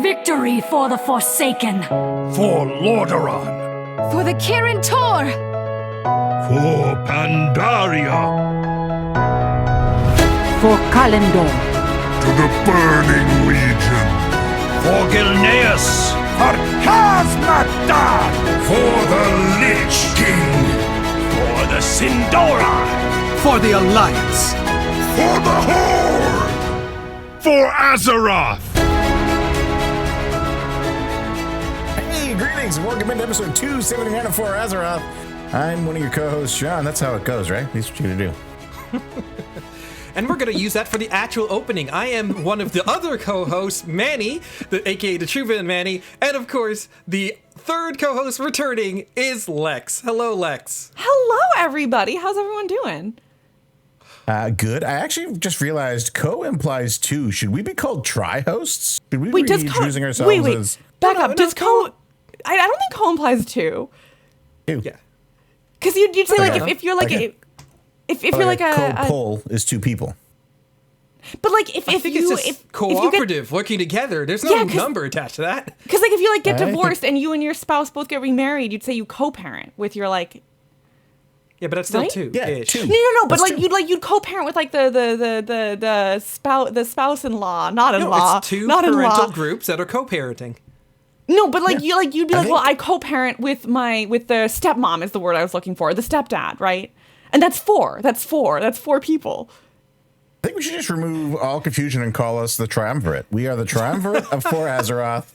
Victory for the Forsaken! For Lordaeron! For the Kirin Tor! For Pandaria! For Kalimdor! To the Burning Legion! For Gilneas! For Khazad-dûm! For the Lich King! For the Sin'dorei! For the Alliance! For the Horde! For Azeroth! Hey, greetings and welcome into episode 279 of For Azeroth. I'm one of your co-hosts, Sean. That's how it goes, right? That's what you're gonna do. And we're going to use that for the actual opening. I am one of the other co-hosts, Manny, aka the True Villain Manny, and of course, the third co-host returning is Lex. Hello, Lex. Hello, everybody. How's everyone doing? Good. I actually just realized co implies two. Should we be called tri-hosts? Should we Wait, be does co... choosing ourselves wait, as... back up. Does co... I don't think co implies two. Two. Yeah. Because you'd say, like, if you're like... Okay. If you're like a co-pole is two people. But like if I think you it's just if cooperative, working together. There's no number attached to that. Because like if you like get All right. divorced and you and your spouse both get remarried, you'd say you co-parent with your like. Yeah, but that's still Right? two. Yeah, ish. two. No. But That's like two. you'd co-parent with like the spouse-in-law, not No, in-law, it's two not parental in-law. groups that are co-parenting. No, but like you'd be I like, well, think- I co-parent with the stepmom is the word I was looking for, the stepdad, right? And that's four. That's four people. I think we should just remove all confusion and call us the Triumvirate. We are the Triumvirate of For Azeroth.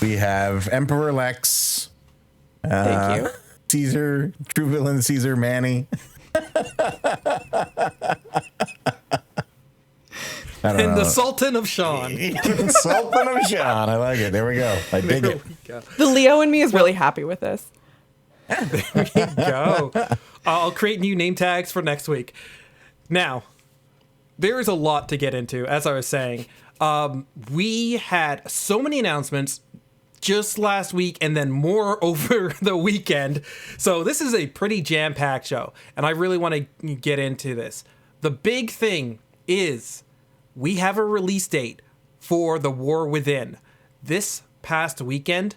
We have Emperor Lex. Thank you. Caesar, True Villain Caesar, Manny. And the Sultan of Sean. Sultan of Sean. I like it. There we go. I dig it. The Leo in me is really happy with this. Go. I'll create new name tags for next week. Now, there is a lot to get into, as I was saying. We had so many announcements just last week and then more over the weekend. So this is a pretty jam-packed show, and I really want to get into this. The big thing is we have a release date for The War Within. This past weekend,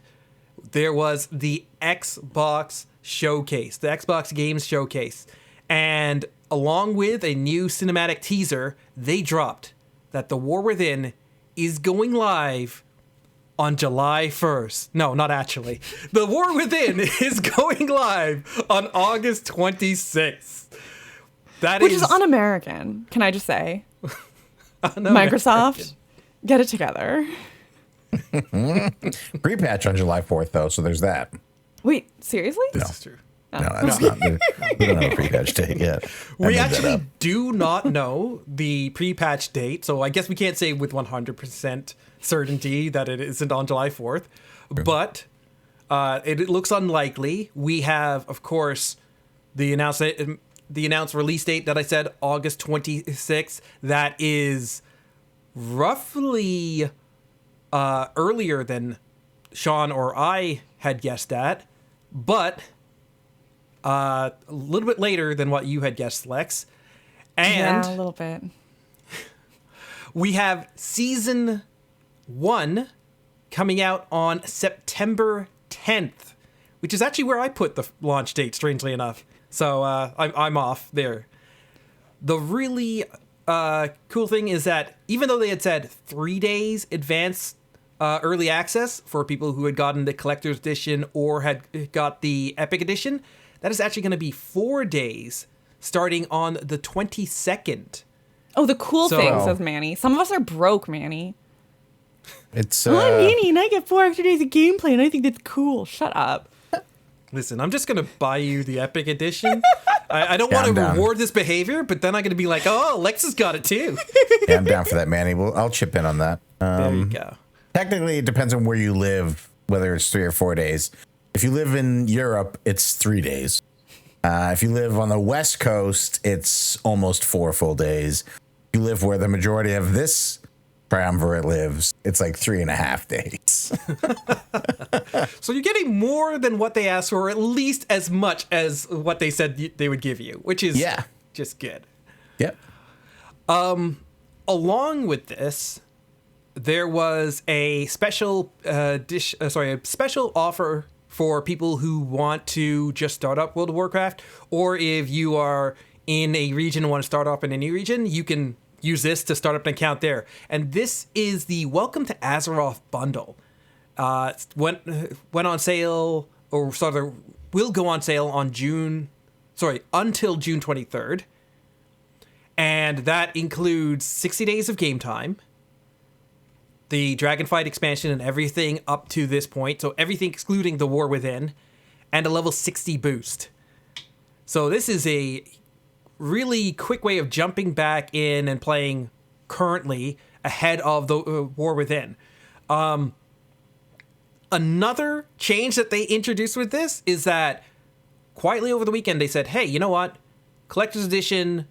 there was the Xbox Showcase, the Xbox Games Showcase. And along with a new cinematic teaser, they dropped that The War Within is going live on July 1st. No, not actually. The War Within is going live on August 26th. Which is un-American, can I just say? un-American. Microsoft, get it together. Pre-patch on July 4th, though, so there's that. Wait, seriously? This is true. No, that's not. We don't have a pre-patch date yet. We actually do not know the pre-patch date, so I guess we can't say with 100% certainty that it isn't on July 4th, but it looks unlikely. We have, of course, the announced release date that I said, August 26th. That is roughly earlier than Sean or I had guessed at, but a little bit later than what you had guessed, Lex. And yeah, a little bit. we have Season 1 coming out on September 10th, which is actually where I put the launch date, strangely enough. So I'm off there. The really cool thing is that even though they had said 3 days advance early access for people who had gotten the Collector's Edition or had got the Epic Edition, that is actually going to be 4 days starting on the 22nd. Oh, the cool So- thing, says Manny. Some of us are broke, Manny. It's I'm Manny, and I get 4 extra days of gameplay, and I think that's cool. Shut up. Listen, I'm just going to buy you the Epic Edition. I don't Yeah, want I'm to down. reward this behavior, but then I'm going to be like, oh, Lexus got it too. Yeah, I'm down for that, Manny. I'll chip in on that. There you go. Technically, it depends on where you live, whether it's 3 or 4 days. If you live in Europe, it's 3 days. If you live on the West Coast, it's almost 4 full days. If you live where the majority of this triumvirate lives, it's like 3.5 days. So you're getting more than what they asked for, or at least as much as what they said they would give you, which is just good. Yep. Along with this, there was a special a special offer for people who want to just start up World of Warcraft, or if you are in a region and want to start up in a new region, you can use this to start up an account there. And this is the Welcome to Azeroth bundle. Went on sale, or sort will go on sale on until June 23rd. And that includes 60 days of game time, the Dragonfight expansion and everything up to this point, so everything excluding the War Within, and a level 60 boost. So this is a really quick way of jumping back in and playing currently ahead of the War Within. Another change that they introduced with this is that quietly over the weekend they said, hey, you know what? Collector's Edition,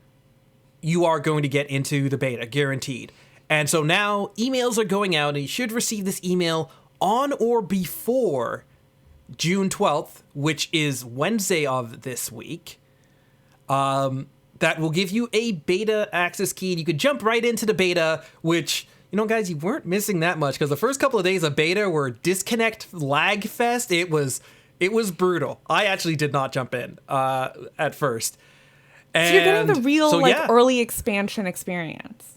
you are going to get into the beta, guaranteed. And so now emails are going out, and you should receive this email on or before June 12th, which is Wednesday of this week. That will give you a beta access key, and you could jump right into the beta, which, you know, guys, you weren't missing that much, because the first couple of days of beta were disconnect lag fest. It was brutal. I actually did not jump in at first. So you're getting the real early expansion experience.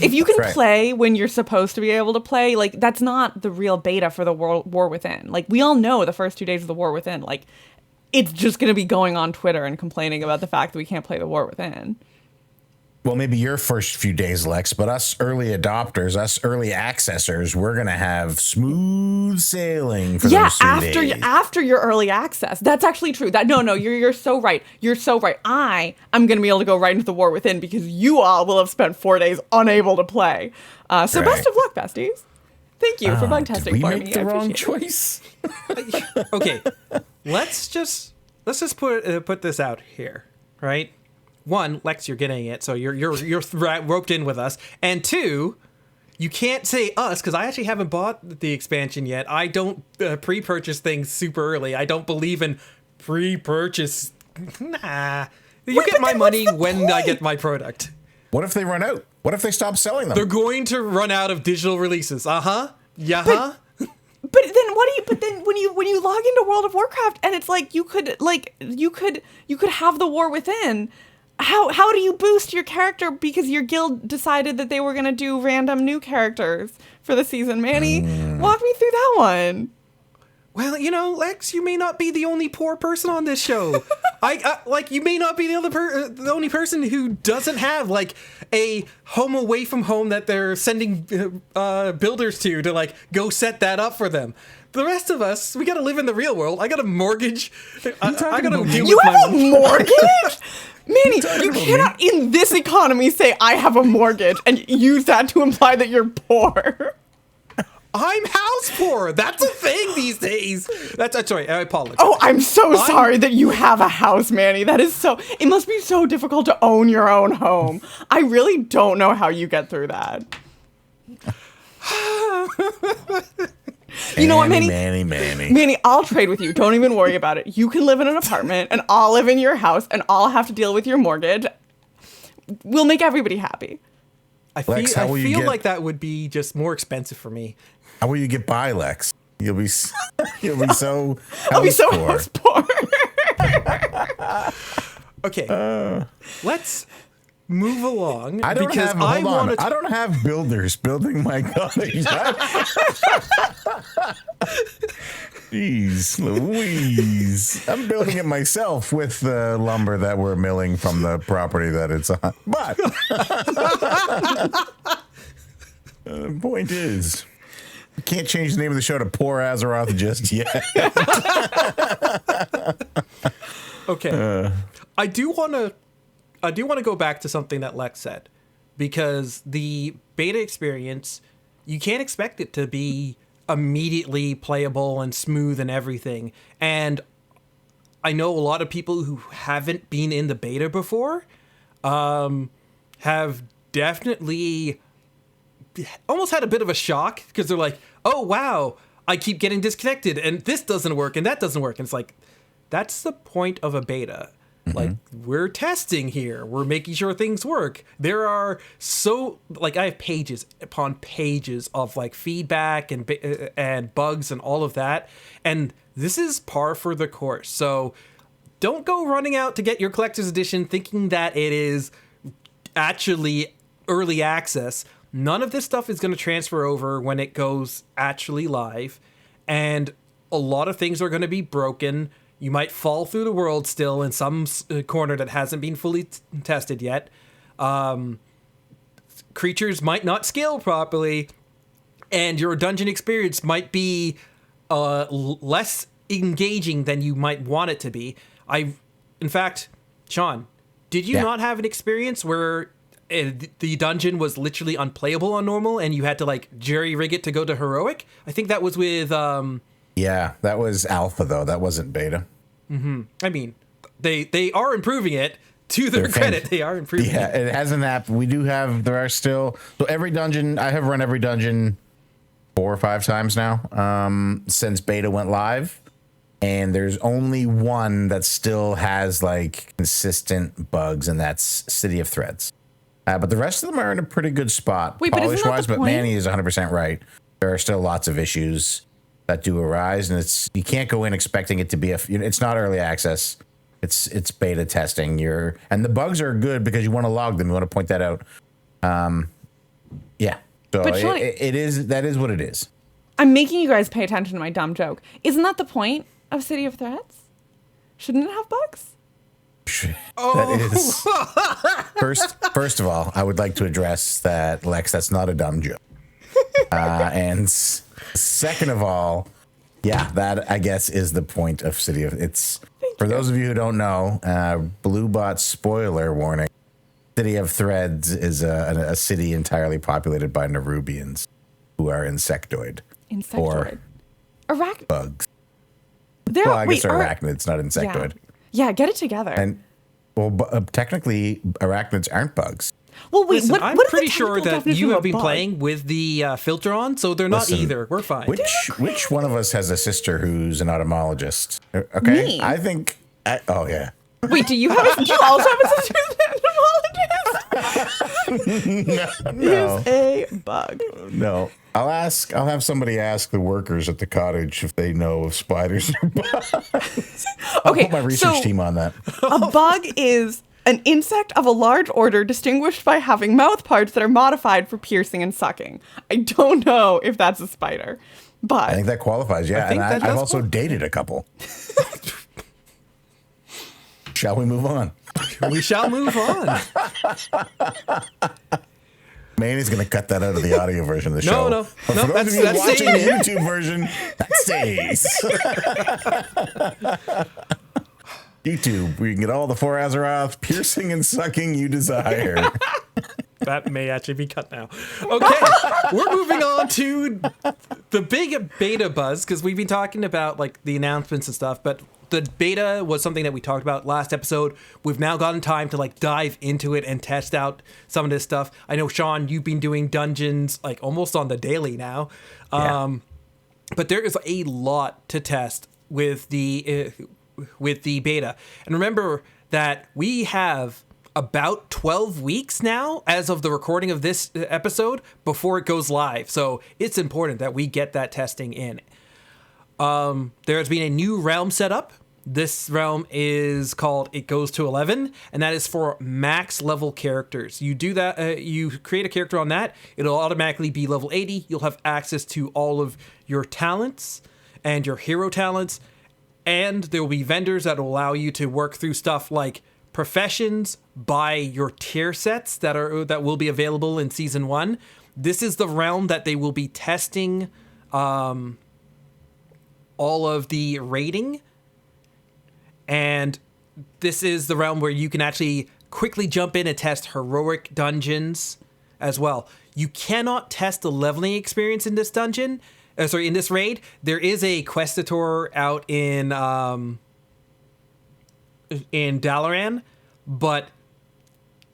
If you can play when you're supposed to be able to play, like, that's not the real beta for the War Within. Like, we all know the first 2 days of the War Within, like, it's just going to be going on Twitter and complaining about the fact that we can't play the War Within. Well, maybe your first few days, Lex, but us early adopters, us early accessors, we're going to have smooth sailing for those 3 days. After your early access. That's actually true. You're so right. You're so right. I am going to be able to go right into the War Within because you all will have spent 4 days unable to play. So best of luck, besties. Thank you for bug testing for me. Did we make the wrong choice? Okay, let's just put this out here, right? One, Lex, you're getting it, so you're roped in with us. And two, you can't say us, because I actually haven't bought the expansion yet. I don't pre-purchase things super early. I don't believe in pre-purchase. Nah. You get my money when I get my product. What if they run out? What if they stop selling them? They're going to run out of digital releases. Uh-huh. Yeah. But then what do you? But then when you log into World of Warcraft and it's like you could have the War Within. How do you boost your character because your guild decided that they were gonna do random new characters for the season? Manny, walk me through that one. Well, you know, Lex, you may not be the only poor person on this show. You may not be the only person who doesn't have like a home away from home that they're sending builders to like go set that up for them. The rest of us, we gotta live in the real world. I got a mortgage. I gotta deal with my have a mortgage. Manny, you cannot in this economy say I have a mortgage and use that to imply that you're poor. I'm house poor. That's a thing these days. Sorry, I apologize. Oh, I'm so sorry that you have a house, Manny. It must be so difficult to own your own home. I really don't know how you get through that. You know what, Manny? Manny, I'll trade with you. Don't even worry about it. You can live in an apartment, and I'll live in your house, and I'll have to deal with your mortgage. We'll make everybody happy. I feel like that would be just more expensive for me. How will you get by, Lex? You'll be so I'll be so house poor. Okay, let's move along. I don't have builders building my cottage. Jeez Louise. I'm building it myself with the lumber that we're milling from the property that it's on. But the point is, we can't change the name of the show to Poor Azeroth just yet. Okay. I do want to go back to something that Lex said, because the beta experience, you can't expect it to be immediately playable and smooth and everything. And I know a lot of people who haven't been in the beta before have definitely almost had a bit of a shock, because they're like, oh, wow, I keep getting disconnected and this doesn't work and that doesn't work. And it's like, that's the point of a beta. Like, we're testing here. We're making sure things work. There are I have pages upon pages of like feedback and bugs and all of that. And this is par for the course. So don't go running out to get your collector's edition thinking that it is actually early access. None of this stuff is going to transfer over when it goes actually live. And a lot of things are going to be broken. You might fall through the world still in some corner that hasn't been fully tested yet. Creatures might not scale properly, and your dungeon experience might be less engaging than you might want it to be. In fact, Sean, did you not have an experience where the dungeon was literally unplayable on normal, and you had to like jerry rig it to go to heroic? I think that was with. Yeah, that was alpha though. That wasn't beta. I mean, they are improving it. To their credit, they are improving it. Yeah, it hasn't happened. There are still, so every dungeon, I have run every dungeon 4 or 5 times now since beta went live. And there's only one that still has like consistent bugs, and that's City of Threads. But the rest of them are in a pretty good spot, polish-wise, but Manny is 100% right. There are still lots of issues that do arise, and you can't go in expecting it to be it's not early access. It's beta testing. And the bugs are good because you want to log them. You want to point that out. Yeah. So that is what it is. I'm making you guys pay attention to my dumb joke. Isn't that the point of City of Threads? Shouldn't it have bugs? That is. First of all, I would like to address that, Lex, that's not a dumb joke. And second of all, yeah, that I guess is the point of City of For those of you who don't know, Bluebot spoiler warning: City of Threads is a city entirely populated by Nerubians who are insectoid. Or bugs. I guess they're arachnids, not insectoid. Yeah, get it together. And technically, arachnids aren't bugs. Well, wait, listen, I'm what is pretty the sure technical that you definition of have a been bug? playing with the filter on, so they're not either. We're fine. Which one of us has a sister who's an etymologist? Okay, Me. I think. Oh yeah. Wait, do you also have a sister entomologist? No. Is a bug. No. I'll have somebody ask the workers at the cottage if they know if spiders are bugs. I'll put my research team on that. A bug is an insect of a large order distinguished by having mouth parts that are modified for piercing and sucking. I don't know if that's a spider, but I think that qualifies, yeah. And I've also dated a couple. Shall we move on? We shall move on. Manny's going to cut that out of the audio version of the show. No, But for those of you that's watching staying the in. YouTube version, that stays. YouTube, where you can get all the 4 Azeroth piercing and sucking you desire. That may actually be cut now. Okay, we're moving on to the big beta buzz, because we've been talking about like the announcements and stuff, but the beta was something that we talked about last episode. We've now gotten time to like dive into it and test out some of this stuff. I know, Sean, you've been doing dungeons like almost on the daily now. But there is a lot to test with the beta. And remember that we have about 12 weeks now, as of the recording of this episode, before it goes live. So it's important that we get that testing in. There has been a new realm set up. This realm is called It Goes to 11, and that is for max level characters. You do that, you create a character on that, it'll automatically be level 80. You'll have access to all of your talents and your hero talents, and there will be vendors that will allow you to work through stuff like professions, buy your tier sets that will be available in season 1. This is the realm that they will be testing all of the rating, and this is the realm where you can actually quickly jump in and test heroic dungeons as well. You cannot test the leveling experience in this dungeon. In this raid. There is a questator out in Dalaran, but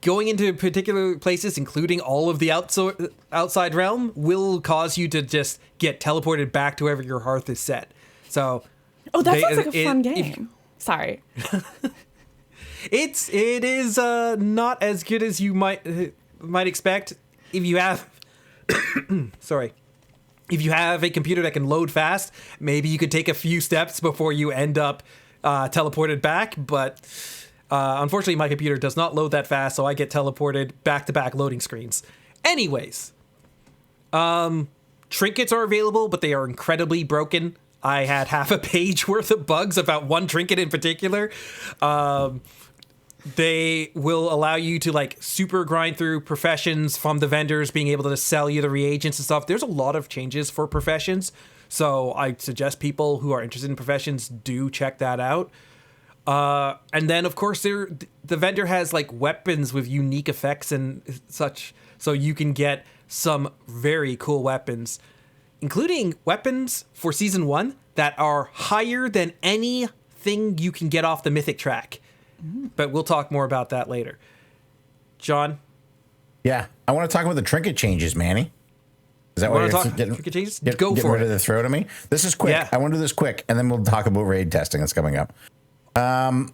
going into particular places, including all of the outside realm, will cause you to just get teleported back to wherever your hearth is set. So, that sounds like a fun game. Sorry. It is not as good as you might expect if you have sorry. If you have a computer that can load fast, maybe you could take a few steps before you end up teleported back, but unfortunately my computer does not load that fast, so I get teleported back-to-back loading screens. Anyways, trinkets are available, but they are incredibly broken. I had half a page worth of bugs about one trinket in particular. They will allow you to like super grind through professions from the vendors being able to sell you the reagents and stuff. There's a lot of changes for professions, so I suggest people who are interested in professions do check that out. And then of course the vendor has like weapons with unique effects and such, so you can get some very cool weapons, including weapons for season 1 that are higher than anything you can get off the Mythic track. But we'll talk more about that later. John? Yeah, I want to talk about the trinket changes, Manny. Is that what you're getting? Trinket changes? Go for it. Ready to throw to me? This is quick. Yeah. I want to do this quick, and then we'll talk about raid testing that's coming up. So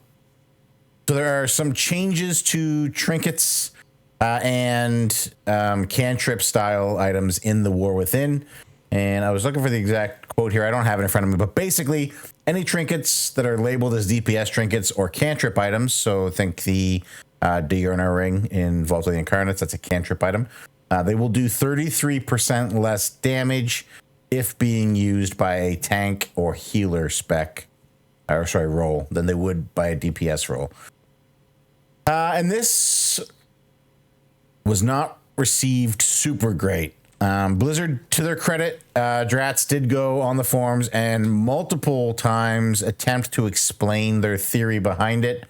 there are some changes to trinkets and cantrip style items in the War Within. And I was looking for the exact quote here. I don't have it in front of me, but basically any trinkets that are labeled as DPS trinkets or cantrip items. So think the Diurna ring in Vault of the Incarnates. That's a cantrip item. They will do 33% less damage if being used by a tank or healer role than they would by a DPS role. And this was not received super great. Blizzard, to their credit, Drats did go on the forums and multiple times attempt to explain their theory behind it,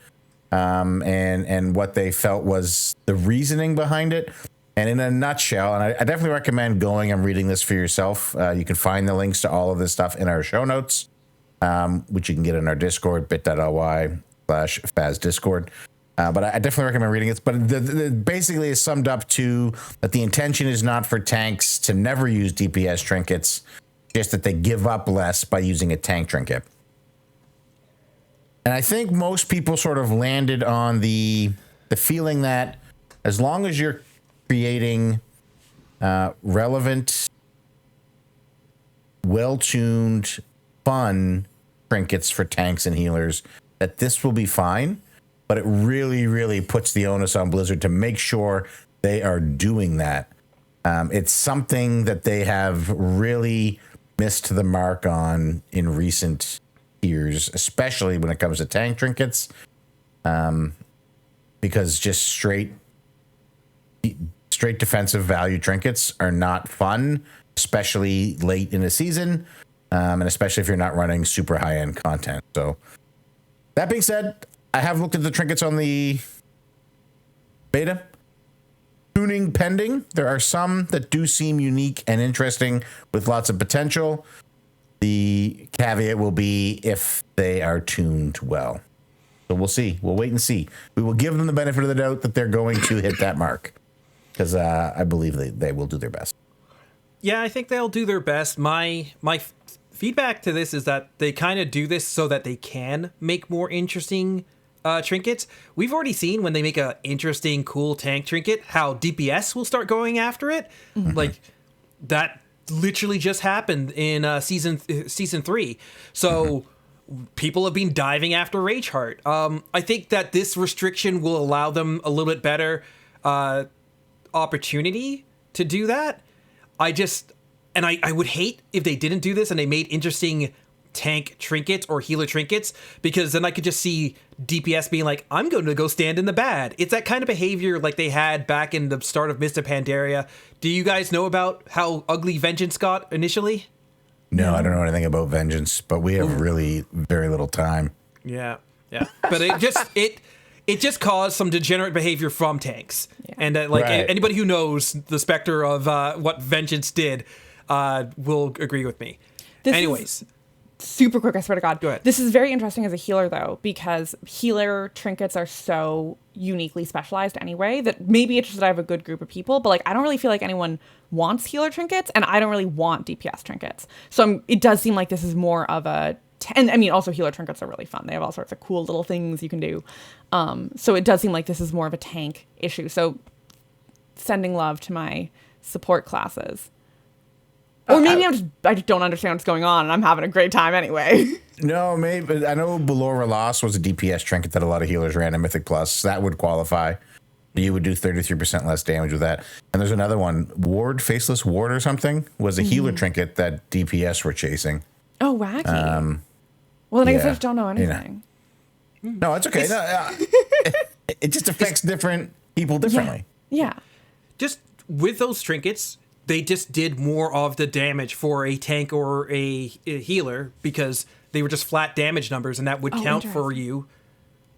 and what they felt was the reasoning behind it. And in a nutshell, and I definitely recommend going and reading this for yourself. You can find the links to all of this stuff in our show notes, which you can get in our Discord, bit.ly/FazDiscord. But I definitely recommend reading it. But basically is summed up to that the intention is not for tanks to never use DPS trinkets, just that they give up less by using a tank trinket. And I think most people sort of landed on the feeling that as long as you're creating relevant, well-tuned, fun trinkets for tanks and healers, that this will be fine. But it really, really puts the onus on Blizzard to make sure they are doing that. It's something that they have really missed the mark on in recent years, especially when it comes to tank trinkets, because just straight defensive value trinkets are not fun, especially late in a season, and especially if you're not running super high-end content. So that being said, I have looked at the trinkets on the beta. Tuning pending. There are some that do seem unique and interesting with lots of potential. The caveat will be if they are tuned well. So we'll see. We'll wait and see. We will give them the benefit of the doubt that they're going to hit that mark, because I believe they will do their best. Yeah, I think they'll do their best. My feedback to this is that they kind of do this so that they can make more interesting trinkets. We've already seen when they make a interesting, cool tank trinket, how DPS will start going after it. Mm-hmm. Like that literally just happened in season 3. So people have been diving after Rage Heart. I think that this restriction will allow them a little bit better opportunity to do that. I would hate if they didn't do this and they made interesting tank trinkets or healer trinkets, because then I could just see DPS being like, I'm going to go stand in the bad. It's that kind of behavior like they had back in the start of Mist of Pandaria. Do you guys know about how ugly Vengeance got initially? No, I don't know anything about Vengeance, but we have really very little time. Yeah. But it just caused some degenerate behavior from tanks. Yeah. And anybody who knows the specter of what Vengeance did will agree with me. Anyways. Super quick, I swear to God. Go ahead. This is very interesting as a healer, though, because healer trinkets are so uniquely specialized anyway that maybe it's just that I have a good group of people, but I don't really feel like anyone wants healer trinkets, and I don't really want DPS trinkets. So it does seem like this is more of a and I mean, also healer trinkets are really fun. They have all sorts of cool little things you can do. So it does seem like this is more of a tank issue. So sending love to my support classes. Or maybe I just don't understand what's going on and I'm having a great time anyway. No, maybe. I know Belora Loss was a DPS trinket that a lot of healers ran in Mythic Plus. That would qualify. You would do 33% less damage with that. And there's another one, Ward, Faceless Ward or something, was a healer trinket that DPS were chasing. Oh, wacky. Well, then I guess I just don't know anything. No, it's okay. It just affects different people differently. Yeah. Just with those trinkets, they just did more of the damage for a tank or a healer because they were just flat damage numbers, and that would count for you,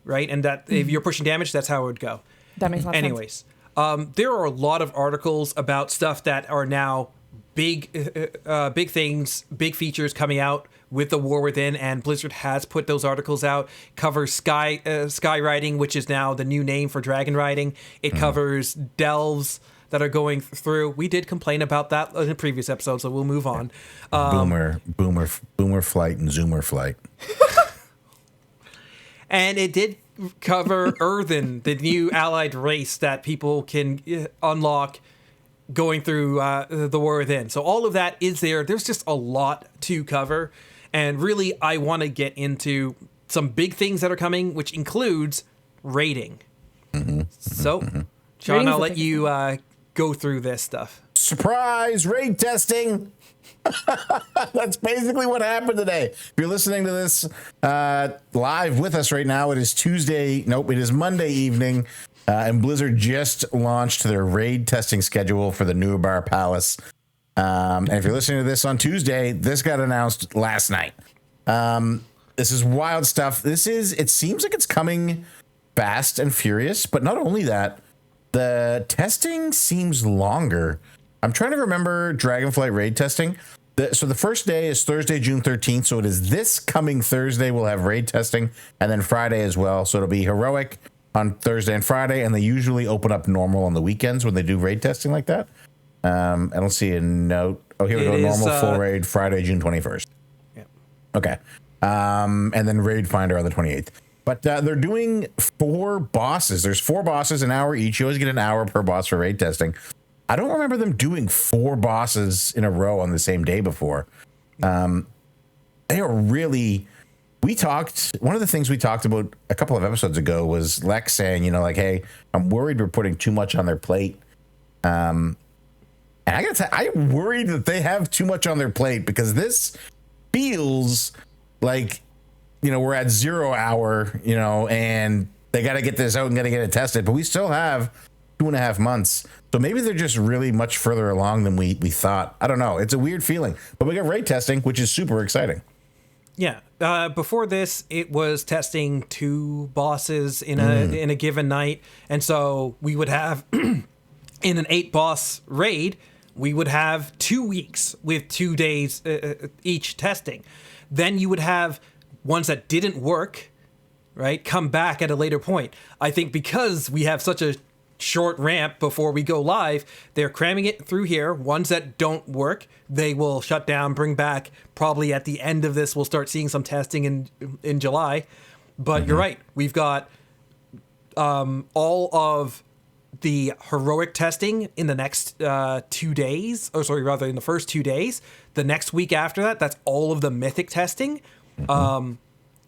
right? And that if you're pushing damage, that's how it would go. That makes a lot of sense. Anyways, there are a lot of articles about stuff that are now big things, big features coming out with the War Within, and Blizzard has put those articles out. Covers sky riding, which is now the new name for dragon riding. It covers delves that are going through. We did complain about that in a previous episode, so we'll move on. Boomer flight and Zoomer flight. And it did cover Earthen, the new allied race that people can unlock going through the War Within. So all of that is there. There's just a lot to cover. And really, I want to get into some big things that are coming, which includes raiding. So, John, I'll let you go through this stuff. Surprise raid testing. That's basically what happened today. If you're listening to this live with us right now, it is Tuesday. Nope, it is Monday evening. And Blizzard just launched their raid testing schedule for the Nuabar Palace. And if you're listening to this on Tuesday, this got announced last night. This is wild stuff. It seems like it's coming fast and furious, but not only that, the testing seems longer. I'm trying to remember Dragonflight raid testing. So the first day is Thursday, June 13th. So it is this coming Thursday we'll have raid testing, and then Friday as well. So it'll be heroic on Thursday and Friday, and they usually open up normal on the weekends when they do raid testing like that. I don't see a note. Oh, here we go. Normal full raid Friday, June 21st. Yeah. Okay. And then Raid Finder on the 28th. But they're doing 4 bosses. There's 4 bosses, an hour each. You always get an hour per boss for raid testing. I don't remember them doing 4 bosses in a row on the same day before. They are really... One of the things we talked about a couple of episodes ago was Lex saying, hey, I'm worried we're putting too much on their plate. And I gotta tell you, I'm worried that they have too much on their plate because this feels like, we're at 0 hour, and they got to get this out and got to get it tested. But we still have 2.5 months. So maybe they're just really much further along than we thought. I don't know. It's a weird feeling. But we got raid testing, which is super exciting. Yeah. Before this, it was testing 2 bosses in a given night. And so we would have, in an 8-boss raid, we would have 2 weeks with 2 days each testing. Then you would have ones that didn't work, right, come back at a later point. I think because we have such a short ramp before we go live, they're cramming it through here. Ones that don't work, they will shut down, bring back. Probably at the end of this, we'll start seeing some testing in July. But you're right. We've got all of the heroic testing in the next 2 days. Or sorry, rather in the first 2 days. The next week after that, that's all of the mythic testing.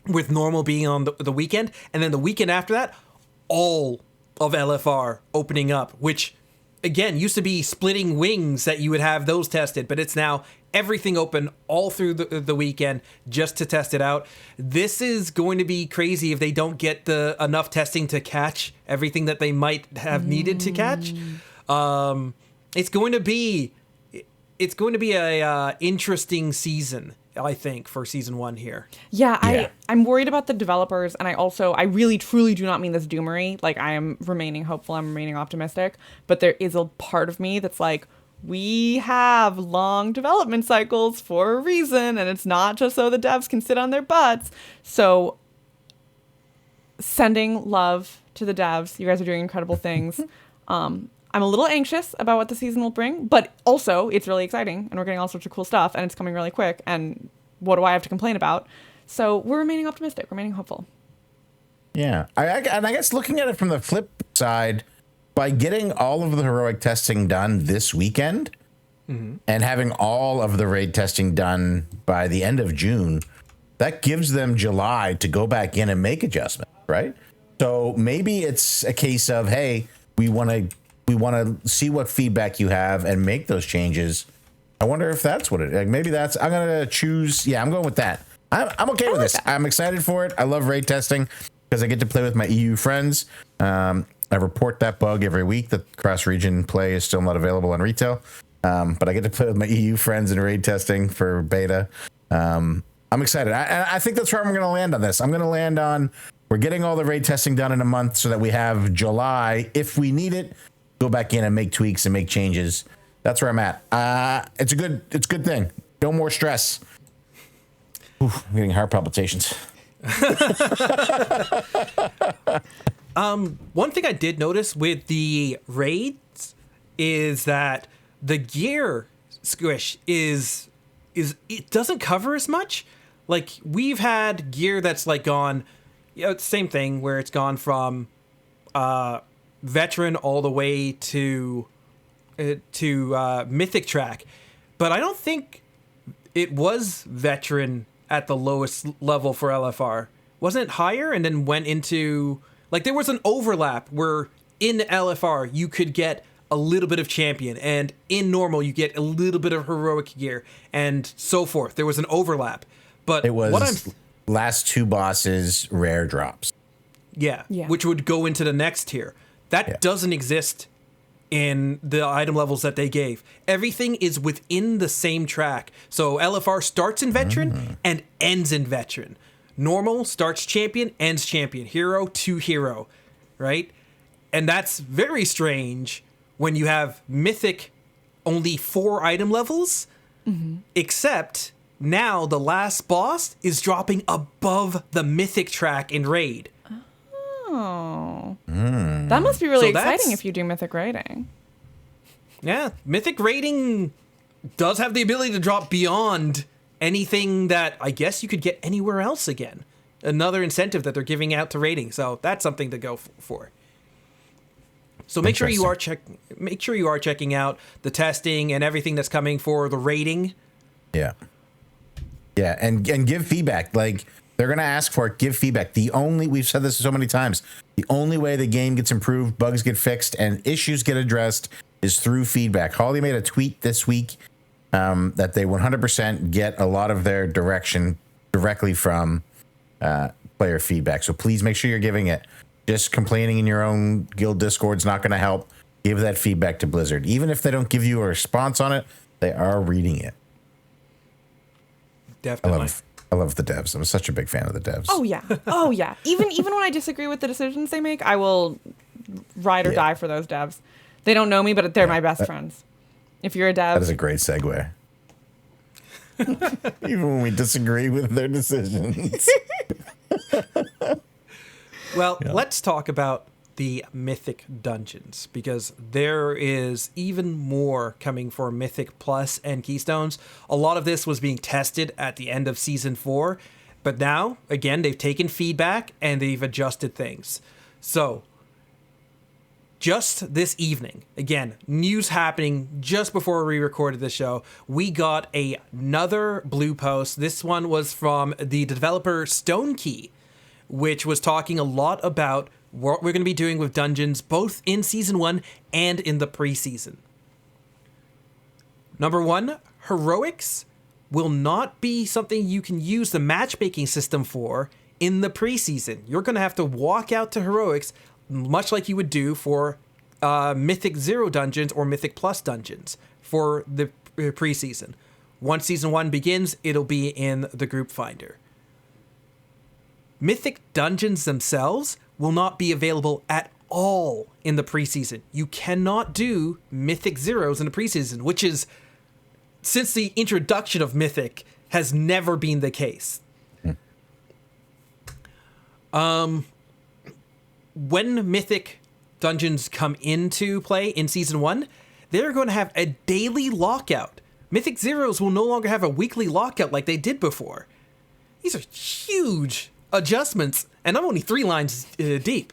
With normal being on the weekend. And then the weekend after that, all of LFR opening up, which again used to be splitting wings that you would have those tested, but it's now everything open all through the weekend just to test it out. This is going to be crazy if they don't get enough testing to catch everything that they might have needed to catch. It's going to be a interesting season, I think, for season 1 here. Yeah, I'm worried about the developers, and I really truly do not mean this doomery. Like, I am remaining hopeful, I'm remaining optimistic, but there is a part of me that's like, we have long development cycles for a reason, and it's not just so the devs can sit on their butts. So sending love to the devs. You guys are doing incredible things. I'm a little anxious about what the season will bring, but also it's really exciting, and we're getting all sorts of cool stuff, and it's coming really quick, and what do I have to complain about? So we're remaining optimistic, remaining hopeful. Yeah. And I guess looking at it from the flip side, by getting all of the heroic testing done this weekend and having all of the raid testing done by the end of June, that gives them July to go back in and make adjustments, right? So maybe it's a case of, hey, we want to see what feedback you have and make those changes. I wonder if that's what it. Like maybe that's. I'm gonna choose. Yeah, I'm going with that. I'm okay with this. I'm excited for it. I love raid testing because I get to play with my EU friends. I report that bug every week that cross-region play is still not available on retail, but I get to play with my EU friends in raid testing for beta. I'm excited. I think that's where I'm going to land on this. I'm going to land on we're getting all the raid testing done in a month so that we have July, if we need it, go back in and make tweaks and make changes. That's where I'm at. It's a good thing. No more stress. Oof, I'm getting heart palpitations. One thing I did notice with the raids is that the gear Squish is it doesn't cover as much. Like we've had gear that's like gone, it's the same thing where it's gone from veteran all the way to Mythic track, but I don't think it was veteran at the lowest level for LFR. Wasn't it higher and then went into like there was an overlap where in LFR you could get a little bit of champion and in normal you get a little bit of heroic gear and so forth. There was an overlap, but it was last two bosses rare drops. Yeah, which would go into the next tier. That doesn't exist in the item levels that they gave. Everything is within the same track. So LFR starts in veteran and ends in veteran. Normal starts champion, ends champion. Hero to hero, right? And that's very strange when you have Mythic only 4 item levels, except now the last boss is dropping above the Mythic track in raid. Oh. That must be really exciting if you do Mythic raiding. Yeah, Mythic raiding does have the ability to drop beyond anything that I guess you could get anywhere else again. Another incentive that they're giving out to raiding. So that's something to go for. So make sure you are checking out the testing and everything that's coming for the raiding. Yeah. Yeah, and give feedback. Like they're going to ask for it. Give feedback. We've said this so many times, the only way the game gets improved, bugs get fixed, and issues get addressed is through feedback. Holly made a tweet this week that they 100% get a lot of their direction directly from player feedback. So please make sure you're giving it. Just complaining in your own guild Discord's not going to help. Give that feedback to Blizzard. Even if they don't give you a response on it, they are reading it. Definitely. I love the devs. I'm such a big fan of the devs. Oh yeah. Oh yeah. Even when I disagree with the decisions they make, I will ride or die for those devs. They don't know me, but they're my best friends. If you're a dev, that is a great segue. Even when we disagree with their decisions. Well, let's talk about the Mythic dungeons, because there is even more coming for Mythic Plus and Keystones. A lot of this was being tested at the end of Season 4, but now, again, they've taken feedback and they've adjusted things. So, just this evening, again, news happening just before we recorded the show, we got another blue post. This one was from the developer Stonekey, which was talking a lot about what we're going to be doing with dungeons, both in Season 1 and in the preseason. Number 1, heroics will not be something you can use the matchmaking system for in the preseason. You're going to have to walk out to heroics, much like you would do for Mythic 0 dungeons or Mythic Plus dungeons for the preseason. Once Season 1 begins, it'll be in the group finder. Mythic dungeons themselves will not be available at all in the preseason. You cannot do Mythic Zeros in the preseason, which is, since the introduction of Mythic, has never been the case. When Mythic dungeons come into play in Season 1, they're going to have a daily lockout. Mythic Zeros will no longer have a weekly lockout like they did before. These are huge adjustments, and I'm only 3 lines deep.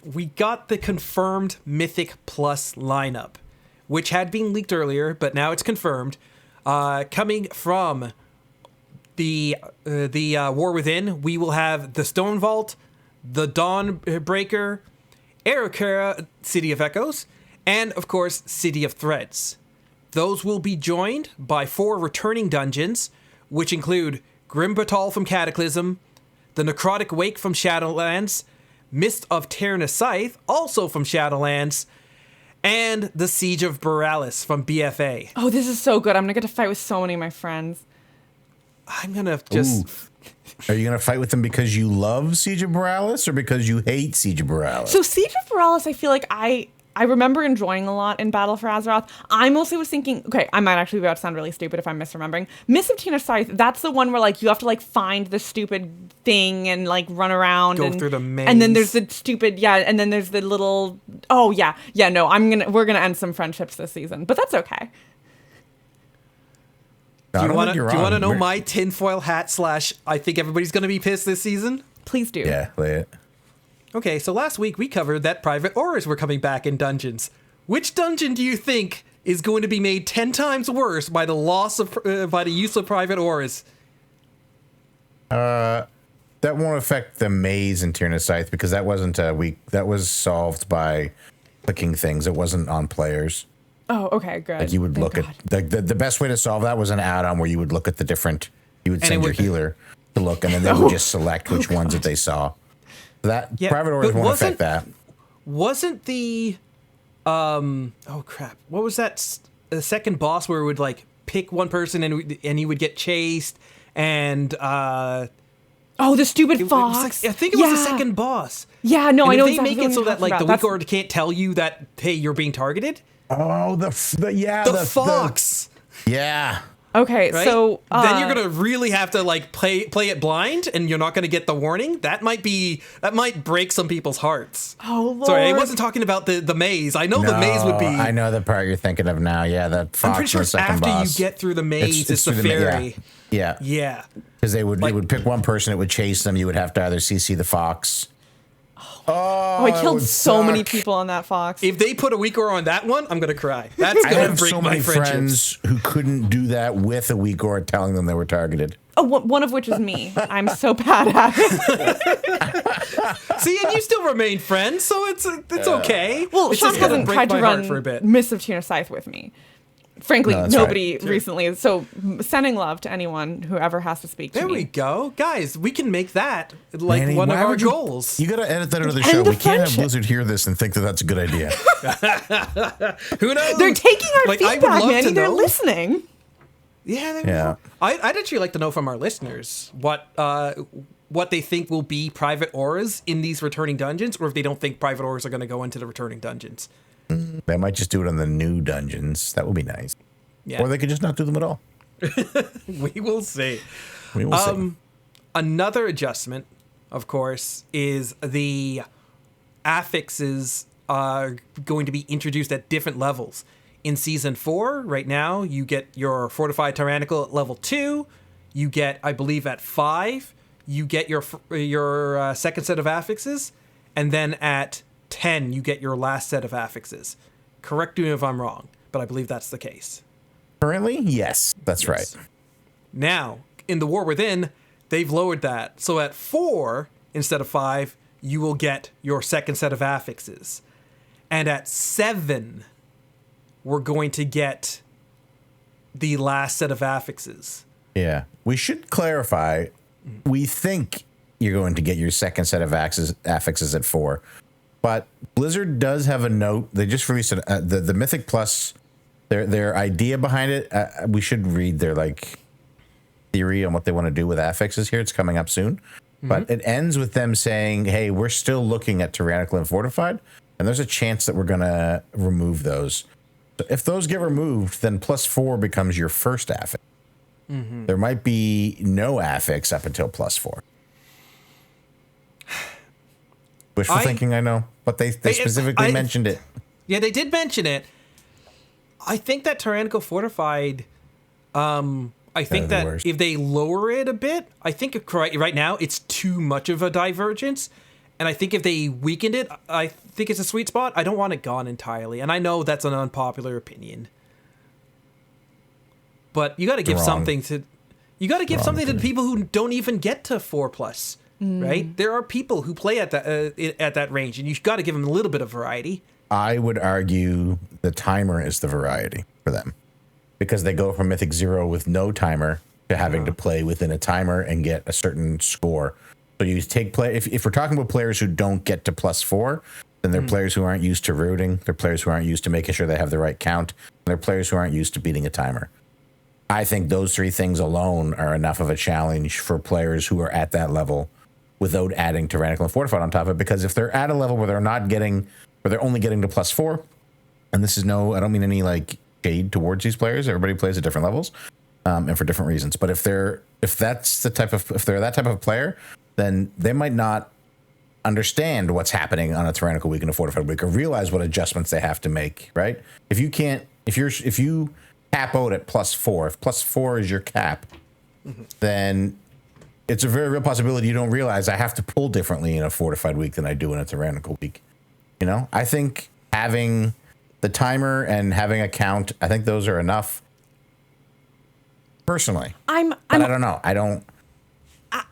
We got the confirmed Mythic Plus lineup, which had been leaked earlier, but now it's confirmed. Coming from the War Within, we will have the Stone Vault, the Dawnbreaker, Arikara, City of Echoes, and of course, City of Threads. Those will be joined by 4 returning dungeons, which include Grimbatal from Cataclysm, the Necrotic Wake from Shadowlands, Mist of Terna Scythe, also from Shadowlands, and the Siege of Borealis from BFA. Oh, this is so good. I'm going to get to fight with so many of my friends. I'm going to just... Are you going to fight with them because you love Siege of Borealis or because you hate Siege of Borealis? So Siege of Borealis, I feel like I remember enjoying a lot in Battle for Azeroth. I mostly was thinking, okay, I might actually be about to sound really stupid if I'm misremembering. Mist of Tina Scythe, that's the one where like you have to like find the stupid thing and like run around Go through the maze. And then there's the stupid, and then there's the little, no, we're gonna end some friendships this season, but that's okay. Do you want to know my tinfoil hat / I think everybody's going to be pissed this season? Please do. Yeah, play it. Okay, so last week we covered that private auras were coming back in dungeons. Which dungeon do you think is going to be made 10 times worse by the use of private auras? That won't affect the maze in Tirna Scythe because that wasn't that was solved by clicking things. It wasn't on players. Oh, okay, good. Like you would look at the best way to solve that was an add-on where you would look at the different. You would send your healer to look, and then they would just select which ones that they saw. That private auras won't affect that. Wasn't the oh crap? What was that second boss where it would like pick one person and he would get chased and the stupid fox. I think it was the second boss. Yeah, no, and I know they exactly make it so that like the weak aura That's... can't tell you that hey you're being targeted. Oh, the fox. Yeah. Okay, right? so then you're gonna really have to like play it blind, and you're not gonna get the warning. That might break some people's hearts. Oh Lord! Sorry, I wasn't talking about the maze. I know the maze would be. I know the part you're thinking of now. Yeah, that fox. I'm pretty sure the second after boss. you get through the maze, it's the through fairy. Yeah. Because it would pick one person, it would chase them. You would have to either CC the fox. Oh, I killed so many people on that fox. If they put a weak aura on that one, I'm gonna cry. That's gonna break so my many friendships. friends who couldn't do that with a weak aura telling them they were targeted. Oh, one of which is me. I'm so bad at it. See, and you still remain friends, so it's okay. Well, it's Sean just gonna hasn't break tried to my heart run for a bit. Mist of Tina Scythe with me. Frankly, No, that's nobody right. recently. So sending love to anyone who ever has to speak to There me. we go, guys. We can make that like Manny, one of why our would you- goals. You gotta edit that out of the End show. the We can't have friendship. Blizzard hear this and think that that's a good idea. Who knows? They're taking our Like, I would feedback, love Manny. to They're know. listening. Yeah. I'd actually like to know from our listeners what they think will be private auras in these returning dungeons, or if they don't think private auras are going to go into the returning dungeons. They might just do it on the new dungeons. That would be nice. Yeah. Or they could just not do them at all. We will see. We will see. Another adjustment, of course, is the affixes are going to be introduced at different levels. In Season 4, right now, you get your Fortified Tyrannical at level 2. You get, I believe, at 5, you get your second set of affixes. And then at 10, you get your last set of affixes. Correct me if I'm wrong, but I believe that's the case. Currently, yes, that's right. Now, in the War Within, they've lowered that. So at 4, instead of 5, you will get your second set of affixes. And at 7, we're going to get the last set of affixes. Yeah. We should clarify. We think you're going to get your second set of affixes at 4. But Blizzard does have a note. They just released the Mythic Plus. Their idea behind it, we should read their like theory on what they want to do with affixes here. It's coming up soon. Mm-hmm. But it ends with them saying, hey, we're still looking at Tyrannical and Fortified, and there's a chance that we're going to remove those. So if those get removed, then +4 becomes your first affix. Mm-hmm. There might be no affix up until +4. Wishful thinking, I know, but they specifically mentioned it. Yeah, they did mention it. I think that Tyrannical Fortified I think They're the that worst. if they lower it a bit, I think right now it's too much of a divergence. And I think if they weakened it, I think it's a sweet spot. I don't want it gone entirely. And I know that's an unpopular opinion. But you got to give Wrong. something to the people who don't even get to 4+, right? There are people who play at that range, and you've got to give them a little bit of variety. I would argue the timer is the variety for them, because they go from Mythic 0 with no timer to having to play within a timer and get a certain score. So you take play. If we're talking about players who don't get to +4, then they're players who aren't used to rooting. They're players who aren't used to making sure they have the right count. And they're players who aren't used to beating a timer. I think those three things alone are enough of a challenge for players who are at that level without adding Tyrannical and Fortified on top of it. Because if they're at a level where they're only getting to +4, and this is I don't mean any like shade towards these players. Everybody plays at different levels, and for different reasons. But if they're that type of player, then they might not understand what's happening on a Tyrannical week and a Fortified week, or realize what adjustments they have to make. Right? If you cap out at +4, if +4 is your cap, then it's a very real possibility you don't realize I have to pull differently in a Fortified week than I do in a Tyrannical week. You know, I think having the timer and having a count, I think those are enough. Personally, I don't know. I don't.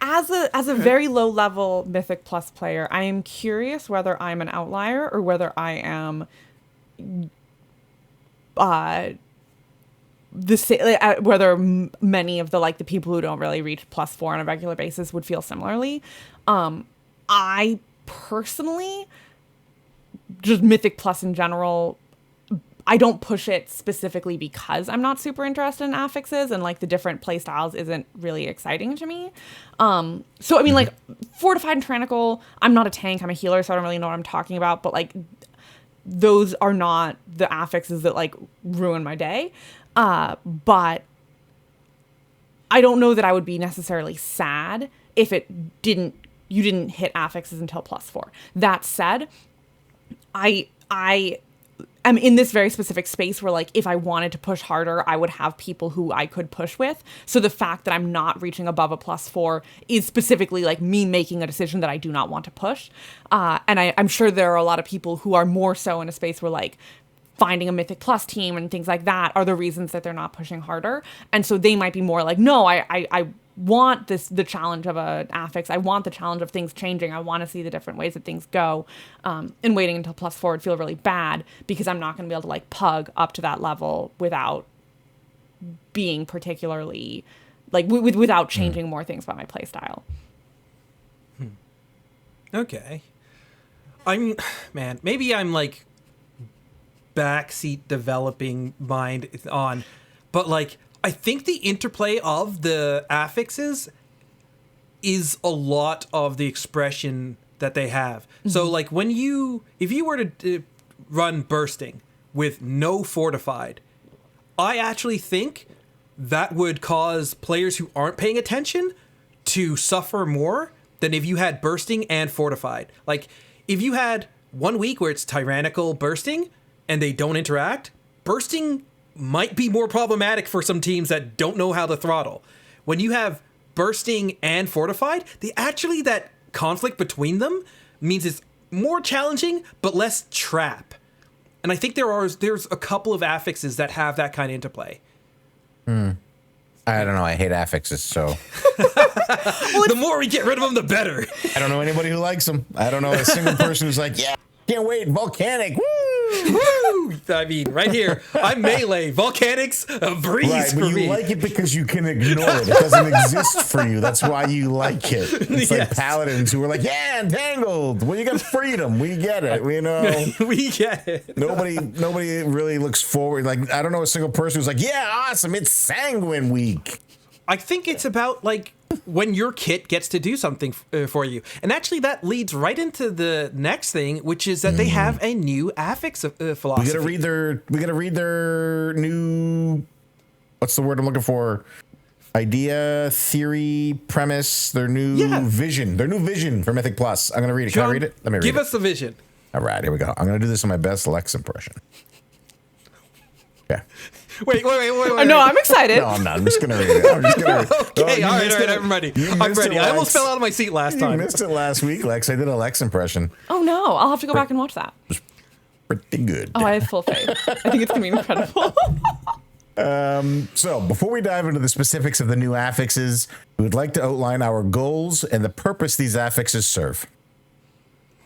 As a very low level Mythic Plus player, I am curious whether I'm an outlier or whether I am whether many of the people who don't really reach +4 on a regular basis would feel similarly. I personally, just Mythic Plus in general, I don't push it specifically because I'm not super interested in affixes, and the different play styles isn't really exciting to me. So I mean, Fortified and Tyrannical, I'm not a tank, I'm a healer, so I don't really know what I'm talking about, but those are not the affixes that ruin my day. But I don't know that I would be necessarily sad if you didn't hit affixes until +4. That said, I am in this very specific space where if I wanted to push harder, I would have people who I could push with. So the fact that I'm not reaching above a +4 is specifically me making a decision that I do not want to push. And I'm sure there are a lot of people who are more so in a space where finding a Mythic Plus team and things like that are the reasons that they're not pushing harder. And so they might be more no, I want the challenge of an affix. I want the challenge of things changing. I want to see the different ways that things go. And waiting until +4 would feel really bad because I'm not going to be able to pug up to that level without being particularly without changing more things about my play style. Okay. Maybe I'm backseat developing mind on, but I think the interplay of the affixes is a lot of the expression that they have. Mm-hmm. So if you were to run bursting with no fortified, I actually think that would cause players who aren't paying attention to suffer more than if you had bursting and fortified. If you had 1 week where it's tyrannical bursting and they don't interact, bursting might be more problematic for some teams that don't know how to throttle. When you have bursting and fortified, that conflict between them means it's more challenging but less trap. And I think there's a couple of affixes that have that kind of interplay. I don't know. I hate affixes, so. The more we get rid of them, the better. I don't know anybody who likes them. I don't know a single person who's yeah, can't wait, volcanic, woo! Woo! I mean, right here, I'm melee. Volcanics, a breeze right, for but you me. like it because you can ignore it. It doesn't exist for you. That's why you like it. It's like paladins who are yeah, entangled. Well, you got freedom. We get it. We know. We get it. Nobody really looks forward. I don't know a single person who's yeah, awesome. It's Sanguine Week. I think it's about when your kit gets to do something for you. And actually that leads right into the next thing, which is that they have a new affix philosophy. We gotta read their new, what's the word I'm looking for? Idea, theory, premise, their new vision. Their new vision for Mythic Plus. I'm gonna read it. John, can I read it? Let me read it. Give us the vision. All right, here we go. I'm gonna do this in my best Lex impression. Yeah. Wait. No, I'm excited. No, I'm not. I'm just gonna read it. I'm just gonna. Okay, all right, I'm ready. I'm ready. I almost fell out of my seat last You time. missed it last week, Lex. I did a Lex impression. Oh no, I'll have to go back and watch that. Pretty good. Oh, I have full faith. I think it's gonna be incredible. So, before we dive into the specifics of the new affixes, we would like to outline our goals and the purpose these affixes serve.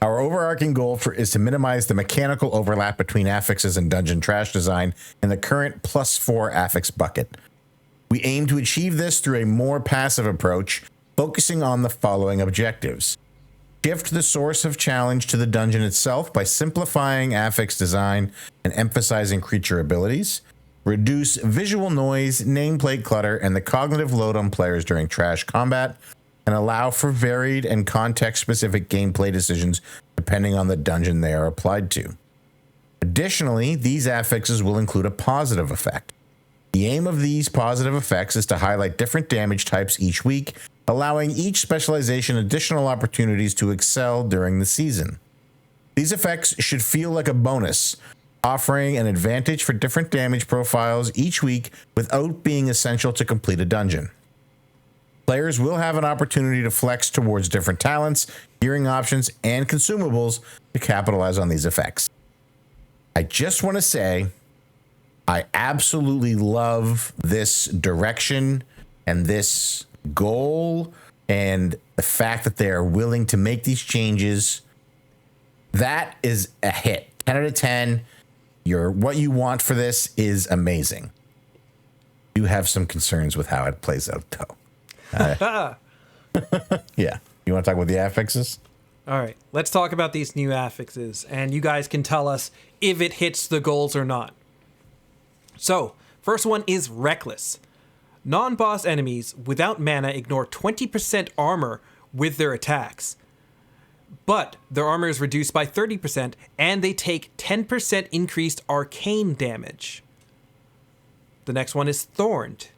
Our overarching goal is to minimize the mechanical overlap between affixes and dungeon trash design in the current +4 affix bucket. We aim to achieve this through a more passive approach, focusing on the following objectives. Shift the source of challenge to the dungeon itself by simplifying affix design and emphasizing creature abilities. Reduce visual noise, nameplate clutter, and the cognitive load on players during trash combat, and allow for varied and context-specific gameplay decisions depending on the dungeon they are applied to. Additionally, these affixes will include a positive effect. The aim of these positive effects is to highlight different damage types each week, allowing each specialization additional opportunities to excel during the season. These effects should feel like a bonus, offering an advantage for different damage profiles each week without being essential to complete a dungeon. Players will have an opportunity to flex towards different talents, gearing options, and consumables to capitalize on these effects. I just want to say, I absolutely love this direction and this goal and the fact that they are willing to make these changes. That is a hit. 10 out of 10. What you want for this is amazing. You have some concerns with how it plays out, though. Yeah. You want to talk about the affixes? All right, let's talk about these new affixes, and you guys can tell us if it hits the goals or not. So, first one is Reckless. Non-boss enemies without mana ignore 20% armor with their attacks, but their armor is reduced by 30%, and they take 10% increased arcane damage. The next one is Thorned.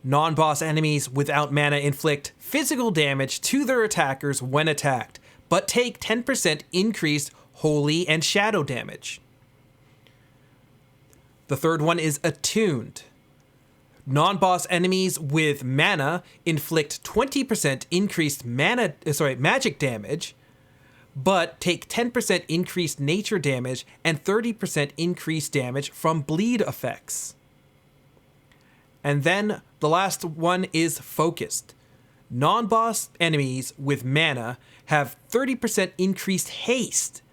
Non-boss enemies without mana inflict physical damage to their attackers when attacked, but take 10% increased holy and shadow damage. The third one is Attuned. Non-boss enemies with mana inflict 20% increased magic damage, but take 10% increased nature damage and 30% increased damage from bleed effects. And then the last one is Focused. Non-boss enemies with mana have 30% increased haste,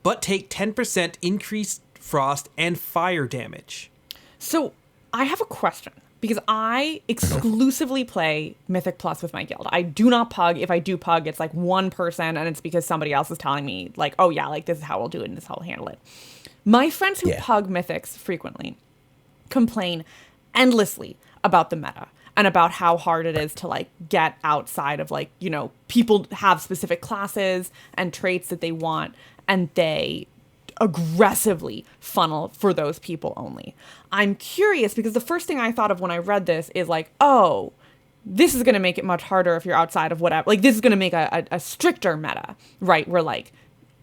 but take 10% increased frost and fire damage. So I have a question, because I exclusively play Mythic Plus with my guild. I do not pug. If I do pug, it's like one person, and it's because somebody else is telling me, like, oh yeah, like this is how we'll do it and this is how we'll handle it. My friends who pug Mythics frequently complain endlessly about the meta and about how hard it is to like get outside of like, you know, people have specific classes and traits that they want, and they aggressively funnel for those people only. I'm curious because the first thing I thought of when I read this is like, oh, this is going to make it much harder if you're outside of whatever. Like, this is going to make a stricter meta, right? Where like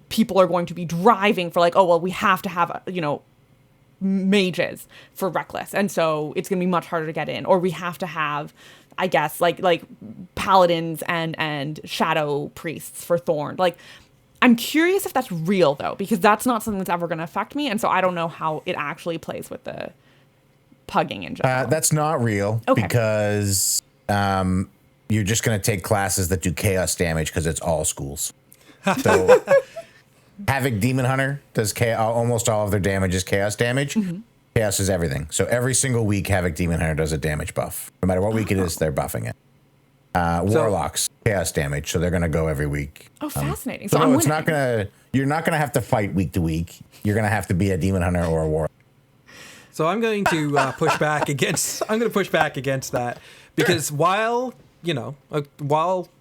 people are going to be driving for like, oh, well, we have to have, you know, mages for Reckless, and so it's gonna be much harder to get in, or we have to have, I guess, like paladins and shadow priests for Thorn. Like, I'm curious if that's real though, because that's not something that's ever gonna affect me, and so I don't know how it actually plays with the pugging in general. That's not real, because you're just gonna take classes that do chaos damage because it's all schools. So Havoc Demon Hunter does almost all of their damage is chaos damage. Mm-hmm. Chaos is everything. So every single week, Havoc Demon Hunter does a damage buff. No matter what week it is, they're buffing it. Warlocks, chaos damage. So they're going to go every week. Oh, fascinating. So no, it's not going to, you're not going to have to fight week to week. You're going to have to be a Demon Hunter or a Warlock. So I'm going to push back against that, because while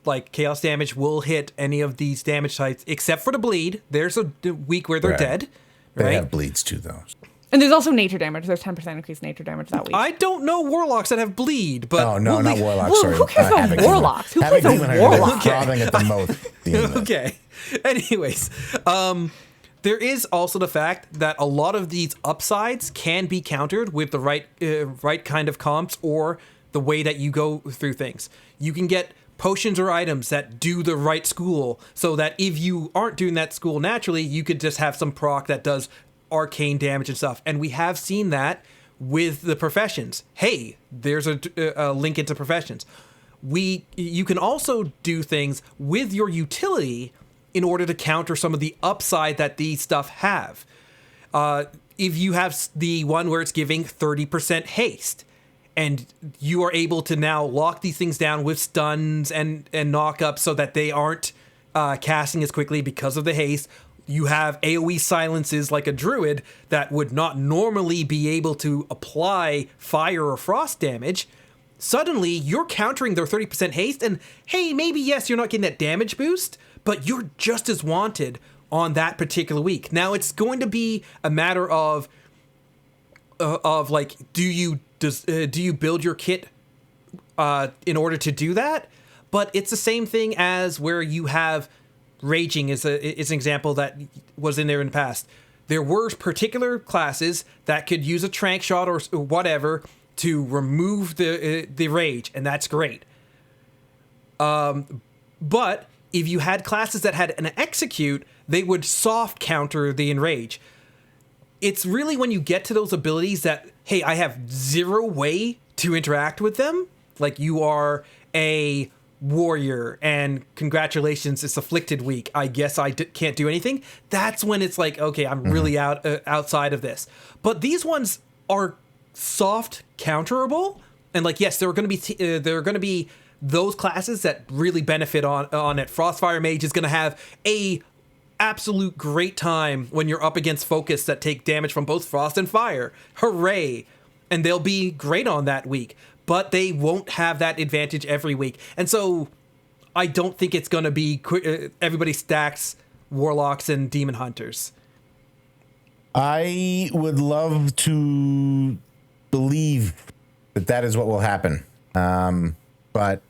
like chaos damage will hit any of these damage types except for the bleed, there's a week where they're dead. Right? They have bleeds too, though. And there's also nature damage. There's 10% increased nature damage that week. I don't know warlocks that have bleed, but oh no, not warlocks. Well, sorry. who cares about warlocks? Who plays a warlock? Frothing at the mouth. Okay. Anyways, there is also the fact that a lot of these upsides can be countered with the right kind of comps or the way that you go through things. You can get potions or items that do the right school, so that if you aren't doing that school naturally, you could just have some proc that does arcane damage and stuff. And we have seen that with the professions. Hey, there's a link into professions. You can also do things with your utility in order to counter some of the upside that these stuff have. If you have the one where it's giving 30% haste, and you are able to now lock these things down with stuns and knock-ups so that they aren't casting as quickly because of the haste. You have AoE silences like a druid that would not normally be able to apply fire or frost damage. Suddenly, you're countering their 30% haste, and hey, maybe yes, you're not getting that damage boost, but you're just as wanted on that particular week. Now, it's going to be a matter of like, do you build your kit in order to do that? But it's the same thing as where you have raging is an example that was in there in the past. There were particular classes that could use a trank shot or whatever to remove the rage, and that's great. But if you had classes that had an execute, they would soft counter the enrage. It's really when you get to those abilities that, hey, I have zero way to interact with them. Like, you are a warrior and congratulations, it's afflicted week. I guess I can't do anything. That's when it's like, okay, I'm really outside of this. But these ones are soft counterable. And like, yes, there are going to be those classes that really benefit on it. Frostfire Mage is going to have a absolute great time when you're up against focus that take damage from both frost and fire. Hooray! And they'll be great on that week, but they won't have that advantage every week. And so I don't think it's going to be everybody stacks warlocks and demon hunters. I would love to believe that is what will happen, but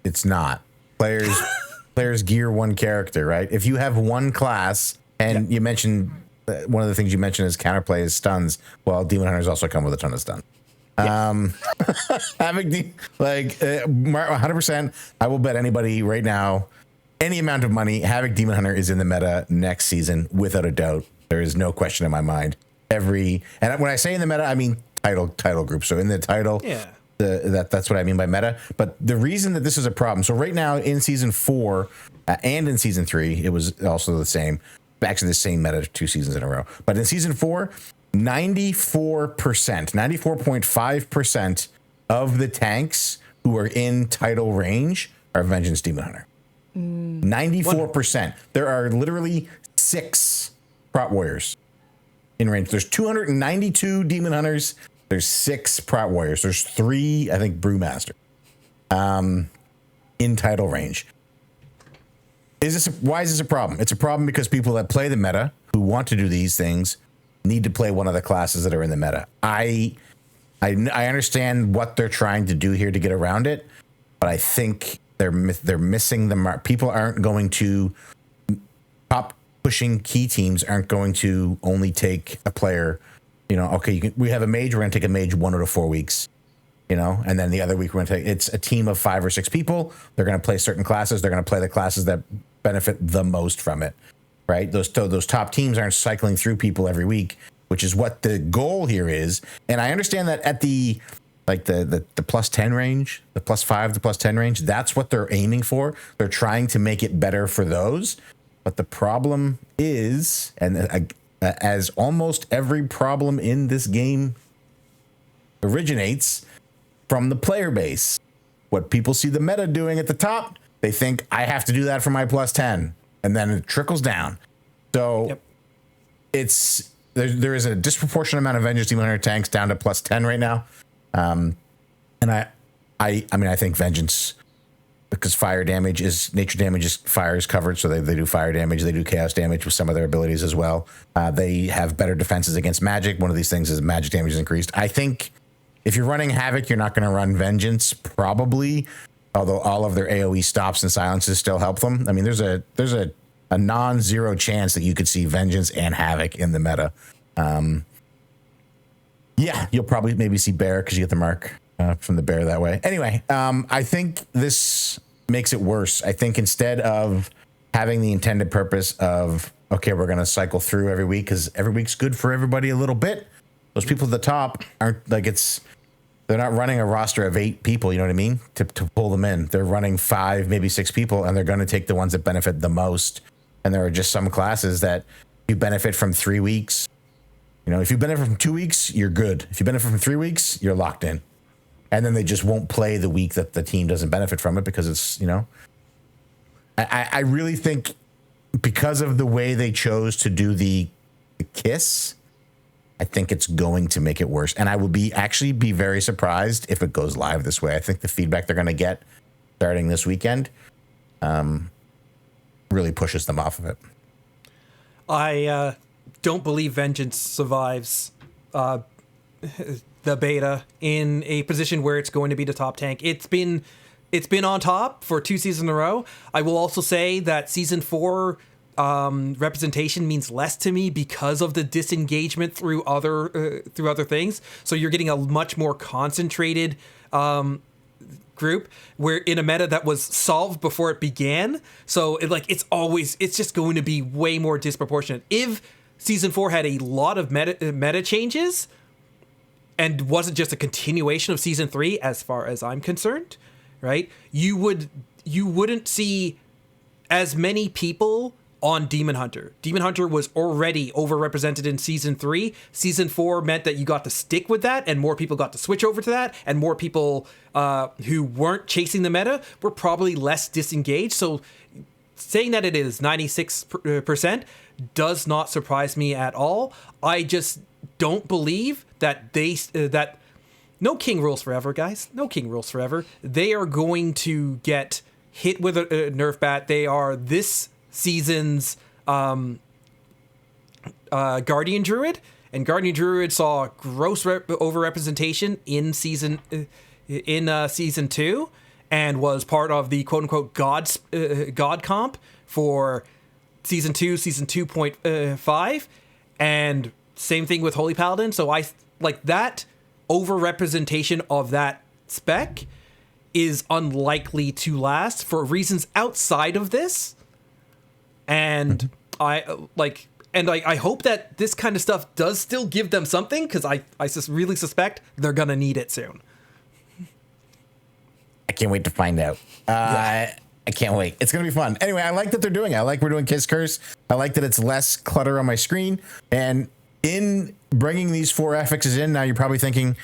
it's not. Players gear one character, right? If you have one class, and you mentioned one of the things you mentioned is counterplay is stuns. Well, demon hunters also come with a ton of stuns. Having 100%, I will bet anybody right now, any amount of money, Havoc Demon Hunter is in the meta next season without a doubt. There is no question in my mind. And when I say in the meta, I mean title group. So in the title, that's what I mean by meta. But the reason that this is a problem, so right now in season 4 and in season 3, it was also the same. Actually, the same meta 2 seasons in a row. But in season 4, 94.5% of the tanks who are in title range are Vengeance Demon Hunter. 94%. There are literally 6 Prot Warriors in range. There's 292 Demon Hunters. There's 6 Prot Warriors. There's 3, I think, Brewmaster in title range. Why is this a problem? It's a problem because people that play the meta, who want to do these things, need to play one of the classes that are in the meta. I understand what they're trying to do here to get around it, but I think they're missing the mark. People aren't going to, top pushing key teams aren't going to only take a player. Okay, we have a mage. We're going to take a mage 1 out of 4 weeks. And then the other week we're going to take. It's a team of 5 or 6 people. They're going to play certain classes. They're going to play the classes that benefit the most from it. Right? Those top teams aren't cycling through people every week, which is what the goal here is. And I understand that at the plus 10 range, the plus 5, the plus 10 range, that's what they're aiming for. They're trying to make it better for those. But the problem is, and as almost every problem in this game originates from the player base, what people see the meta doing at the top, they think I have to do that for my plus 10. And then it trickles down. So there is a disproportionate amount of Vengeance Demon Hunter tanks down to plus 10 right now. And I think Vengeance, because fire damage is nature damage, is fire is covered. So they do fire damage. They do chaos damage with some of their abilities as well. They have better defenses against magic. One of these things is magic damage is increased. I think if you're running Havoc, you're not going to run Vengeance probably. Although all of their AoE stops and silences still help them. I mean, there's a a non-zero chance that you could see Vengeance and Havoc in the meta. Yeah, you'll probably maybe see Bear because you get the mark from the Bear that way. Anyway, I think this makes it worse. I think instead of having the intended purpose of, okay, we're going to cycle through every week because every week's good for everybody a little bit. Those people at the top aren't like they're not running a roster of 8 people, you know what I mean? To pull them in. They're running 5, maybe 6 people, and they're going to take the ones that benefit the most. And there are just some classes that you benefit from 3 weeks. You know, if you benefit from 2 weeks, you're good. If you benefit from 3 weeks, you're locked in. And then they just won't play the week that the team doesn't benefit from it because it's, you know. I really think because of the way they chose to do the kiss, I think it's going to make it worse. And I would actually be very surprised if it goes live this way. I think the feedback they're going to get starting this weekend really pushes them off of it. I don't believe Vengeance survives the beta in a position where it's going to be the top tank. It's been on top for 2 seasons in a row. I will also say that season 4 representation means less to me because of the disengagement through other things. So you're getting a much more concentrated group, where in a meta that was solved before it began. So it's just going to be way more disproportionate. If season 4 had a lot of meta changes and wasn't just a continuation of season 3, as far as I'm concerned, right? You wouldn't see as many people on Demon Hunter. Demon Hunter was already overrepresented in season 3. Season 4 meant that you got to stick with that, and more people got to switch over to that, and more people who weren't chasing the meta were probably less disengaged. So saying that it is 96% does not surprise me at all. I just don't believe that that no king rules forever, guys. No king rules forever. They are going to get hit with a nerf bat. They are this season's Guardian Druid, and Guardian Druid saw gross overrepresentation in season 2, and was part of the quote unquote god comp for season 2, season 2.5, and same thing with Holy Paladin. So I like that overrepresentation of that spec is unlikely to last for reasons outside of this. And I hope that this kind of stuff does still give them something, because I just really suspect they're gonna need it soon. I can't wait to find out. I can't wait. It's gonna be fun. Anyway, I like that they're doing it. I like we're doing Kiss Curse. I like that it's less clutter on my screen. And in bringing these 4 affixes in, now you're probably thinking,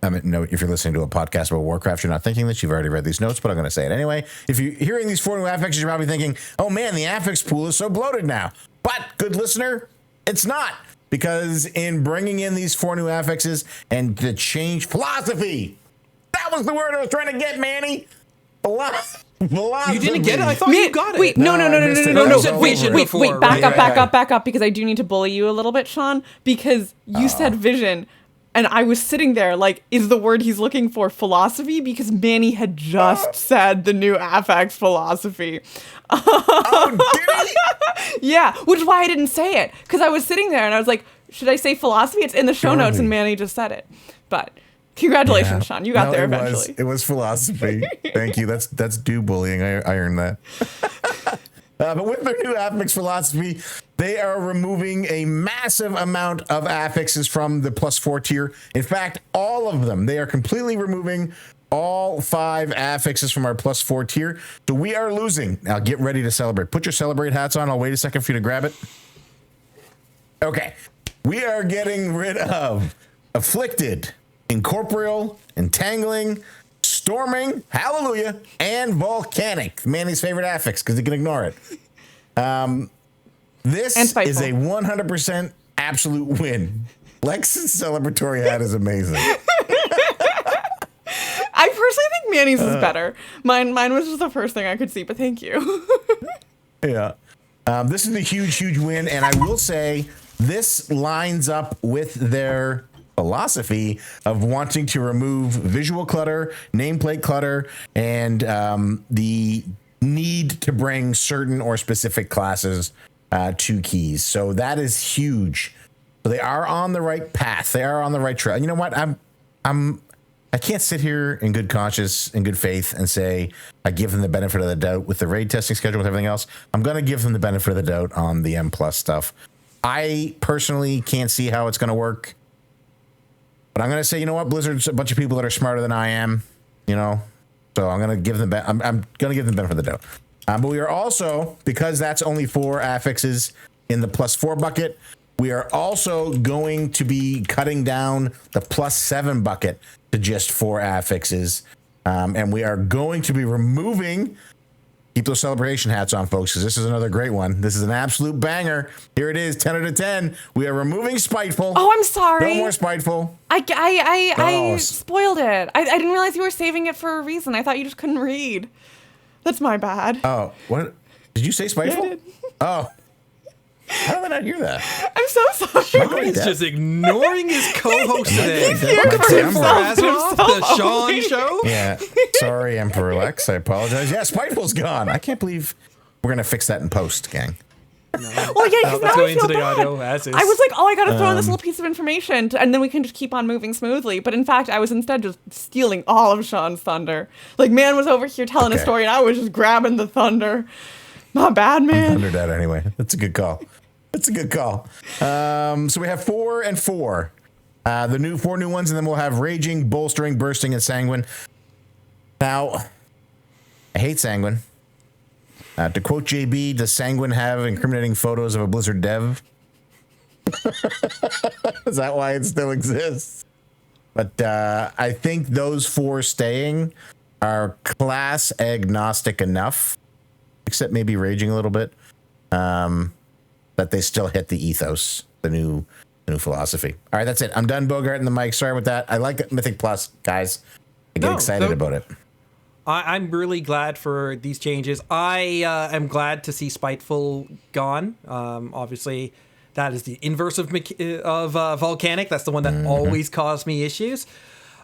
no, if you're listening to a podcast about Warcraft, you're not thinking this. You've already read these notes, but I'm going to say it anyway. If you're hearing these 4 new affixes, you're probably thinking, oh man, the affix pool is so bloated now. But, good listener, it's not. Because in bringing in these 4 new affixes and the change philosophy, that was the word I was trying to get, Manny. Philosophy. You didn't get it? I thought you got it. Wait, no. You said vision before, Wait, back right? up, because I do need to bully you a little bit, Sean, because you said vision, and I was sitting there like, is the word he's looking for philosophy? Because Manny had just said the new affix philosophy. Oh, did he? Yeah, which is why I didn't say it, because I was sitting there and I was like, should I say philosophy? It's in the show notes, and Manny just said it. But congratulations, Sean. You got there eventually. It was philosophy. Thank you. That's due bullying. I earned that. But with their new affix philosophy, they are removing a massive amount of affixes from the +4 tier. In fact, all of them. They are completely removing all 5 affixes from our +4 tier. So we are losing. Now get ready to celebrate. Put your celebrate hats on. I'll wait a second for you to grab it. Okay. We are getting rid of Afflicted, Incorporeal, Entangling, Storming, Hallelujah, and Volcanic. Manny's favorite affix, because he can ignore it. This is a 100% absolute win. Lex's celebratory hat is amazing. I personally think Manny's is better. Mine was just the first thing I could see, but thank you. Yeah. This is a huge, huge win, and I will say this lines up with their philosophy of wanting to remove visual clutter, nameplate clutter, and the need to bring certain or specific classes to keys. So that is huge. So they are on the right path. They are on the right trail. And you know what? I can't sit here in good conscience, in good faith, and say I give them the benefit of the doubt with the raid testing schedule, with everything else. I'm going to give them the benefit of the doubt on the M+ stuff. I personally can't see how it's going to work. But I'm going to say, you know what? Blizzard's a bunch of people that are smarter than I am, you know? So I'm going to give them, I'm going to give them the benefit of the doubt. But we are also, because that's only 4 affixes in the +4 bucket, we are also going to be cutting down the +7 bucket to just 4 affixes. And we are going to be removing, keep those celebration hats on, folks, because this is another great one. This is an absolute banger. Here it is, 10 out of 10. We are removing Spiteful. Oh, I'm sorry. No more Spiteful. I spoiled it. I didn't realize you were saving it for a reason. I thought you just couldn't read. That's my bad. Oh, what? Did you say Spiteful? Yeah, I did. Oh. How did I not hear that? I'm so sorry. Sean is just ignoring his co-host today. He's here Welcome for to himself, Azeroth, the himself Sean only. Show. Yeah. Sorry, Emperor Lex. I apologize. Yeah, Spiteful's gone. I can't believe we're going to fix that in post, gang. Well, yeah, because Let's now go I into feel the bad. audio as is. I was like, oh, I gotta throw in this little piece of information, and then we can just keep on moving smoothly. But in fact, I was instead just stealing all of Sean's thunder. Like, man was over here telling a Okay. story, and I was just grabbing the thunder. Not bad, man. Under that anyway. That's a good call. That's a good call. So we have 4 and 4. The 4 new ones, and then we'll have Raging, Bolstering, Bursting, and Sanguine. Now, I hate Sanguine. To quote JB, does Sanguine have incriminating photos of a Blizzard dev? Is that why it still exists? But I think those 4 staying are class agnostic enough, except maybe Raging a little bit, that they still hit the ethos, the new philosophy. All right, that's it. I'm done Bogarting the mic. Sorry about that. I like Mythic Plus, guys. I get excited about it. I'm really glad for these changes. I am glad to see Spiteful gone. Obviously, that is the inverse of Volcanic. That's the one that always caused me issues.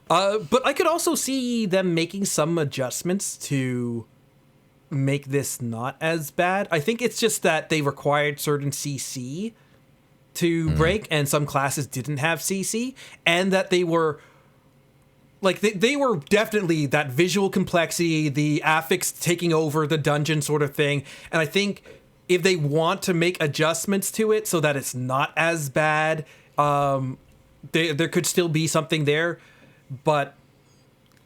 But I could also see them making some adjustments to make this not as bad. I think it's just that they required certain CC to break, and some classes didn't have CC, and that they were... Like, they were definitely that visual complexity, the affix taking over the dungeon sort of thing. And I think if they want to make adjustments to it so that it's not as bad, there could still be something there. But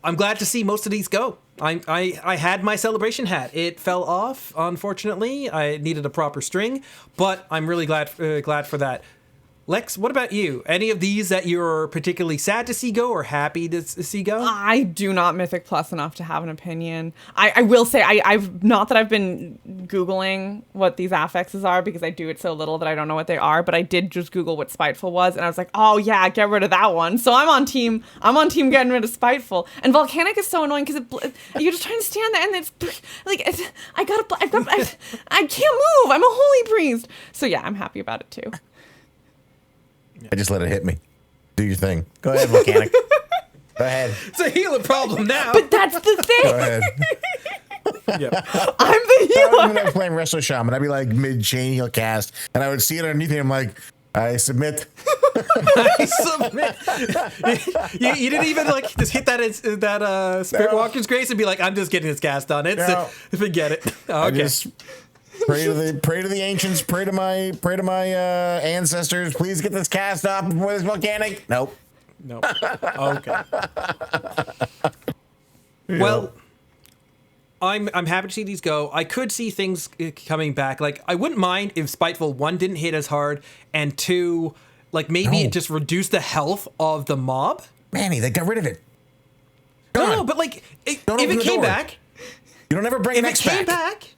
I'm glad to see most of these go. I had my celebration hat. It fell off, unfortunately. I needed a proper string, but I'm really glad for that. Lex, what about you? Any of these that you're particularly sad to see go or happy to see go? I do not Mythic Plus enough to have an opinion. I will say, I've not that I've been Googling what these affixes are, because I do it so little that I don't know what they are, but I did just Google what Spiteful was, and I was like, oh yeah, get rid of that one. So I'm on team getting rid of Spiteful. And Volcanic is so annoying because you're just trying to stand there, and it's like, I can't move. I'm a holy priest. So yeah, I'm happy about it too. I just let it hit me. Do your thing. Go ahead, Volcanic. Go ahead. It's a healer problem now. But that's the thing. Go ahead. Yep. I'm the healer. When I was playing Wrestle Shaman, I'd be like mid-chain heal cast, and I would see it underneath me. I'm like, I submit. I submit. You didn't even like just hit that Spirit Walker's Grace and be like, I'm just getting this cast done. Forget it. Oh, I okay. just pray to the ancients, pray to my ancestors. Please get this cast off before this Volcanic. Nope. Okay. Well, I'm happy to see these go. I could see things coming back. Like, I wouldn't mind if Spiteful 1 didn't hit as hard, and 2, like, maybe it just reduced the health of the mob. Manny, they got rid of it. No, but like, if it came back, you don't ever bring if it came back,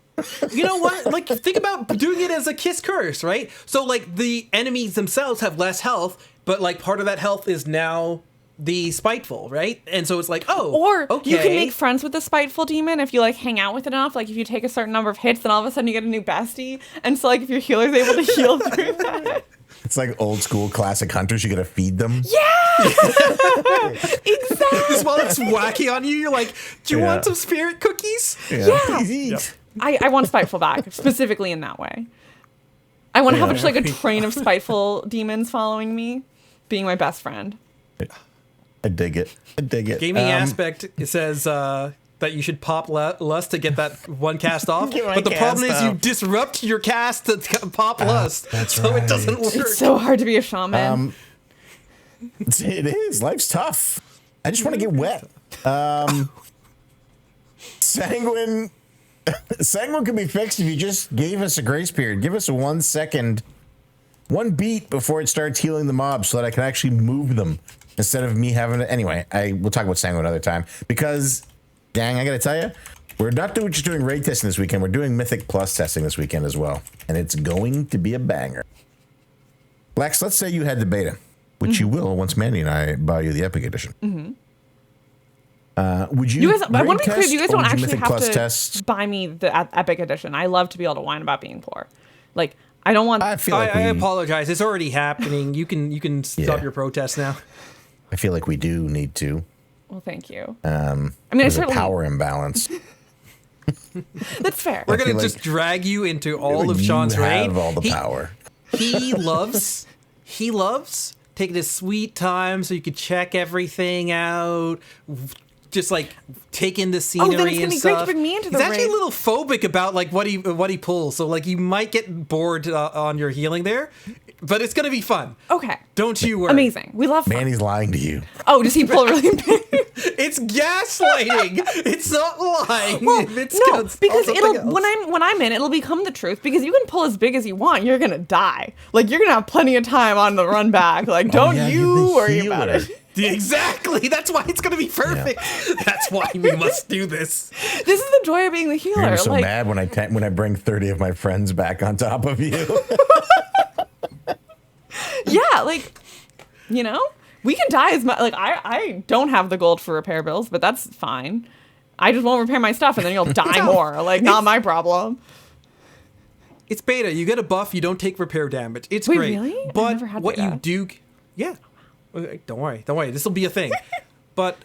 you know what? Like, think about doing it as a kiss curse, right? So, like, the enemies themselves have less health, but, like, part of that health is now the Spiteful, right? And so it's like, Or okay. you can make friends with the Spiteful demon if you, like, hang out with it enough. Like, if you take a certain number of hits, then all of a sudden you get a new bestie. And so, like, if your healer's able to heal through that. It's like old school classic hunters. You gotta feed them. Yeah! Exactly. Just while it's wacky on you, you're like, do you want some spirit cookies? Yeah. Please eat. I want Spiteful back, specifically in that way. I want to have just like a train of spiteful demons following me, being my best friend. I dig it. Gaming aspect, it says that you should pop Lust to get that one cast off. But the problem is you disrupt your cast to pop Lust. So it doesn't work. It's so hard to be a shaman. It is. Life's tough. I just want to get wet. Sanguine can be fixed if you just gave us a grace period. Give us a 1 second, one beat before it starts healing the mobs so that I can actually move them instead of me having to. Anyway, we'll talk about Sanguine another time because, gang, I got to tell you, we're not just doing raid testing this weekend. We're doing Mythic Plus testing this weekend as well. And it's going to be a banger. Lex, let's say you had the beta, which you will once Manny and I buy you the Epic Edition. Would you guys, I want to be clear, you guys don't actually Mythic have Plus to test? buy me the Epic Edition. I love to be able to whine about being poor. Like, I don't want... I feel like I apologize. It's already happening. You can stop your protest now. I feel like we do need to. Well, thank you. I mean, there's certainly... a power imbalance. That's fair. We're going to just drag you into all of you Sean's raid. have all the power. He loves taking his sweet time so you could check everything out, just like take in the scenery then it's gonna and be stuff. great to bring me into the He's actually raid. a little phobic about like what he pulls, so like you might get bored on your healing there, but it's gonna be fun. Okay. Don't you worry. Amazing. We love fun. Manny's lying to you. Oh, does he pull really big? It's gaslighting. It's not lying. Well, It's no, it's because something it'll else. when I'm in, it'll become the truth. Because you can pull as big as you want, you're gonna die. Like you're gonna have plenty of time on the run back. Like don't yeah, you you're the worry about healer. it. Exactly. That's why it's gonna be perfect. That's why we must do this. This is the joy of being the healer. You're so like, mad when I bring 30 of my friends back on top of you. yeah, like you know, we can die as much. Like I don't have the gold for repair bills, but that's fine. I just won't repair my stuff, and then you'll die more. Like not my problem. It's beta. You get a buff. You don't take repair damage. It's Wait, great. really? I've But never had what beta. you do, yeah. Okay, don't worry. This will be a thing. But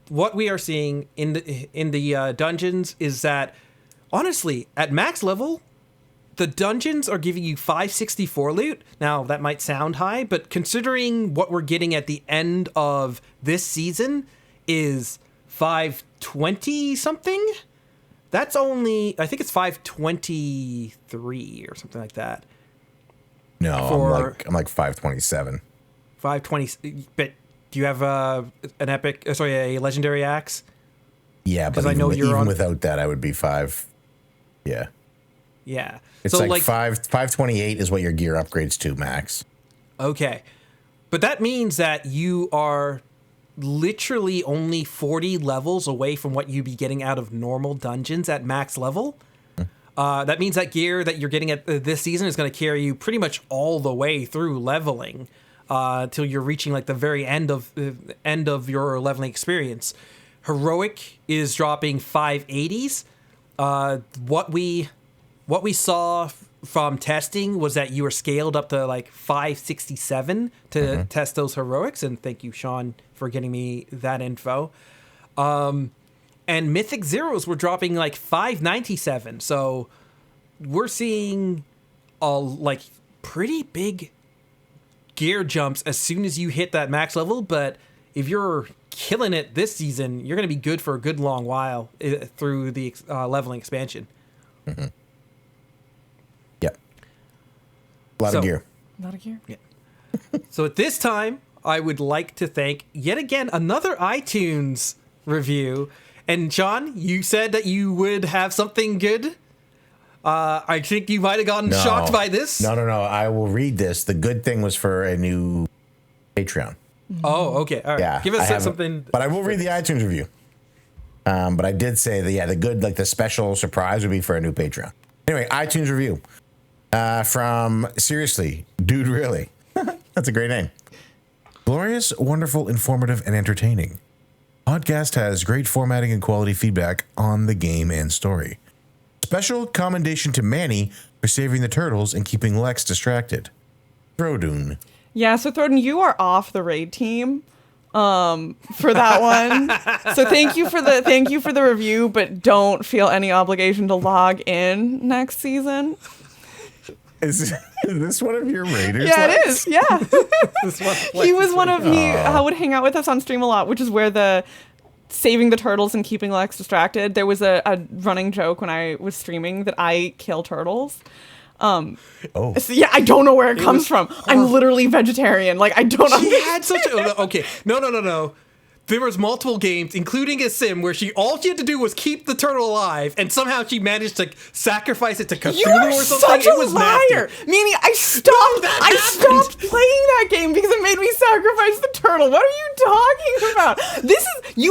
what we are seeing in the dungeons is that honestly, at max level, the dungeons are giving you 564 loot. Now that might sound high, but considering what we're getting at the end of this season is 520 something. That's only, I think it's 523 or something like that. No, For- I'm like 527. 520. But do you have a legendary axe? Yeah, but 'Cause I know you're even on- without that, I would be 5. Yeah. Yeah. It's so like 528 is what your gear upgrades to max. Okay. But that means that you are literally only 40 levels away from what you'd be getting out of normal dungeons at max level. That means that gear that you're getting at this season is going to carry you pretty much all the way through leveling till you're reaching like the very end of your leveling experience. Heroic is dropping 580s. What we saw from testing was that you were scaled up to like 567 to test those heroics, and thank you, Sean, for getting me that info. And Mythic Zeros were dropping like 597, so we're seeing like pretty big gear jumps as soon as you hit that max level. But if you're killing it this season, you're going to be good for a good long while through the leveling expansion. Yep. A lot of gear. Not a gear. Yeah. So at this time, I would like to thank yet again another iTunes review. And Sean, you said that you would have something good. I think you might have gotten shocked by this. No. I will read this. The good thing was for a new Patreon. Oh, okay. All right. Yeah. Give us something. But I will read the iTunes review. But I did say that, the good, like the special surprise would be for a new Patreon. Anyway, iTunes review. From Seriously, Dude Really. That's a great name. Glorious, wonderful, informative, and entertaining. Podcast has great formatting and quality feedback on the game and story. Special commendation to Manny for saving the turtles and keeping Lex distracted. Throdun. Yeah, so Throden, you are off the raid team. for that one. So thank you for the review, but don't feel any obligation to log in next season. Is this one of your raiders? Yeah, Lex? it is. Yeah. He was one of he would hang out with us on stream a lot, which is where the saving the turtles and keeping Lex distracted. There was a running joke when I was streaming that I kill turtles. So yeah, I don't know where it comes from. I'm literally vegetarian. Like, I don't know. She had such a... Okay, no. There was multiple games, including a sim, where all she had to do was keep the turtle alive, and somehow she managed to sacrifice it to Cthulhu You are or something. such a It was liar, nasty. Manny. I stopped playing that game because it made me sacrifice the turtle. What are you talking about? This is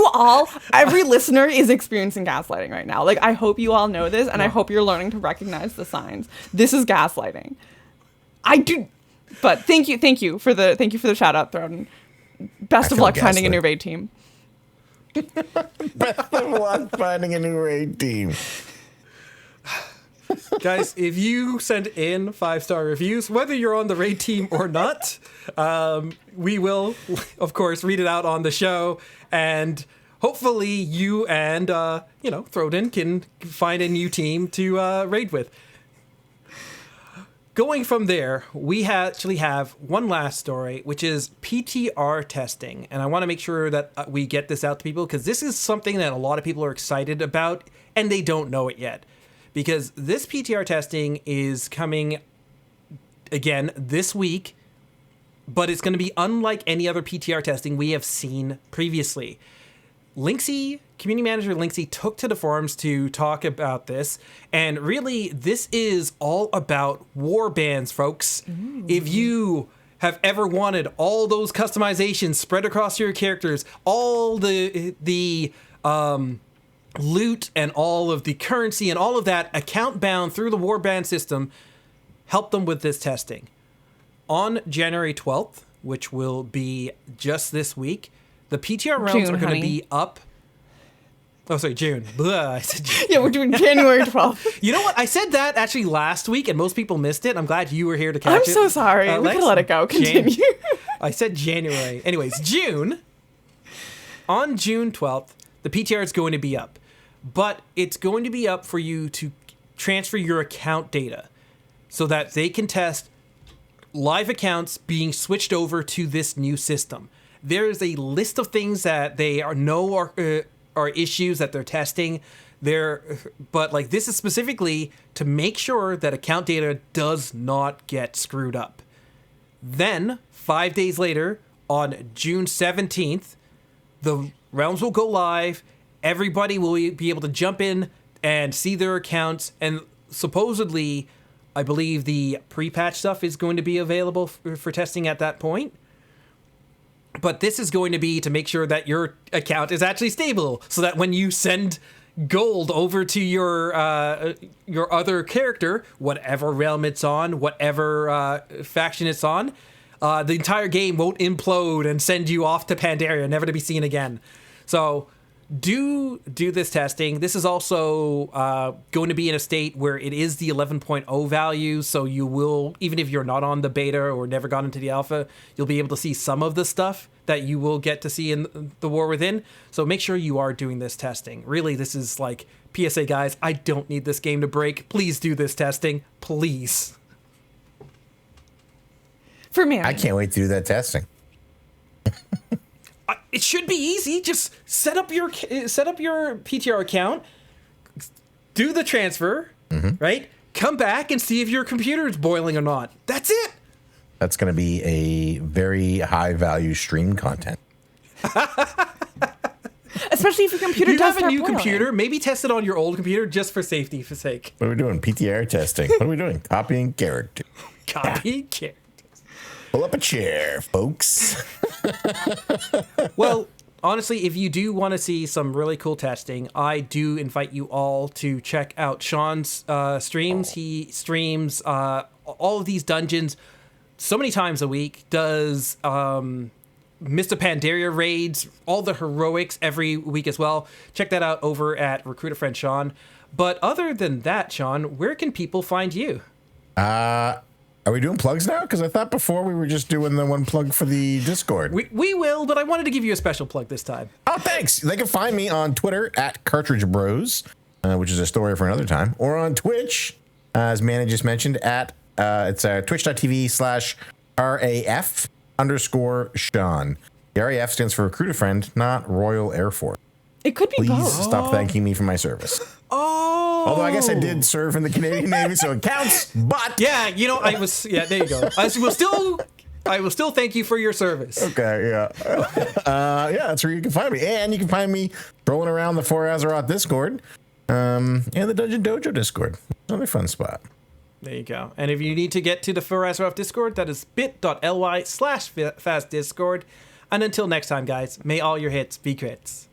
every listener is experiencing gaslighting right now. Like, I hope you all know this, and I hope you're learning to recognize the signs. This is gaslighting. I do, but thank you for the shout out, Throden. Best of luck finding a new raid team. Best of luck finding a new raid team. Guys, if you send in 5-star reviews, whether you're on the raid team or not, we will, of course, read it out on the show. And hopefully you and, Throden can find a new team to raid with. Going from there, we actually have one last story, which is PTR testing. And I want to make sure that we get this out to people because this is something that a lot of people are excited about and they don't know it yet. Because this PTR testing is coming again this week, but it's going to be unlike any other PTR testing we have seen previously. Linksy, community manager Linksy, took to the forums to talk about this, and really, this is all about war bands, folks. Ooh. If you have ever wanted all those customizations spread across your characters, all the loot and all of the currency and all of that account bound through the warband system, help them with this testing. On January 12th, which will be just this week, the PTR realms are going to be up. Oh, sorry, June. Blah, I said June. Yeah, we're doing January 12th. You know what? I said that actually last week, and most people missed it. I'm glad you were here to catch it. I'm so sorry. We could let it go. Continue. I said January. Anyways, June. On June 12th, the PTR is going to be up. But it's going to be up for you to transfer your account data so that they can test live accounts being switched over to this new system. There is a list of things that they are issues that they're testing. But like this is specifically to make sure that account data does not get screwed up. Then 5 days later, on June 17th, the realms will go live. Everybody will be able to jump in and see their accounts. And supposedly, I believe the pre-patch stuff is going to be available for testing at that point. But this is going to be to make sure that your account is actually stable, so that when you send gold over to your other character, whatever realm it's on, whatever faction it's on, the entire game won't implode and send you off to Pandaria, never to be seen again. So do this testing. This is also going to be in a state where it is the 11.0 value, so you will, even if you're not on the beta or never got into the alpha, you'll be able to see some of the stuff that you will get to see in the War Within. So make sure you are doing this testing. Really, this is like PSA, guys. I don't need this game to break. Please do this testing, please. For me, I can't wait to do that testing. It should be easy. Just set up your PTR account, do the transfer, right? Come back and see if your computer is boiling or not. That's it. That's going to be a very high value stream content. Especially if your computer you does have a start new boiling. computer, maybe test it on your old computer just for safety's sake. What are we doing? PTR testing. What are we doing? Copying character. Copy characters. Pull up a chair, folks. Well, honestly, if you do want to see some really cool testing, I do invite you all to check out Sean's streams. He streams all of these dungeons so many times a week, does Mr. Pandaria raids, all the heroics every week as well. Check that out over at Recruit a Friend Sean. But other than that, Sean, where can people find you? Are we doing plugs now? Because I thought before we were just doing the one plug for the Discord. We will, but I wanted to give you a special plug this time. Oh, thanks. They can find me on Twitter at Cartridge Bros, which is a story for another time, or on Twitch, as Manny just mentioned, at it's twitch.tv/RAF_Sean. The RAF stands for Recruit a Friend, not Royal Air Force. It could be Please both. stop thanking me for my service. Oh, Although I guess I did serve in the Canadian Navy, so it counts. But yeah, you know, I was. Yeah, there you go. I will still thank you for your service. okay, yeah, yeah, that's where you can find me, and you can find me trolling around the For Azeroth Discord, and the Dungeon Dojo Discord. Another fun spot. There you go. And if you need to get to the For Azeroth Discord, that is bit.ly/fastdiscord. And until next time, guys, may all your hits be crits.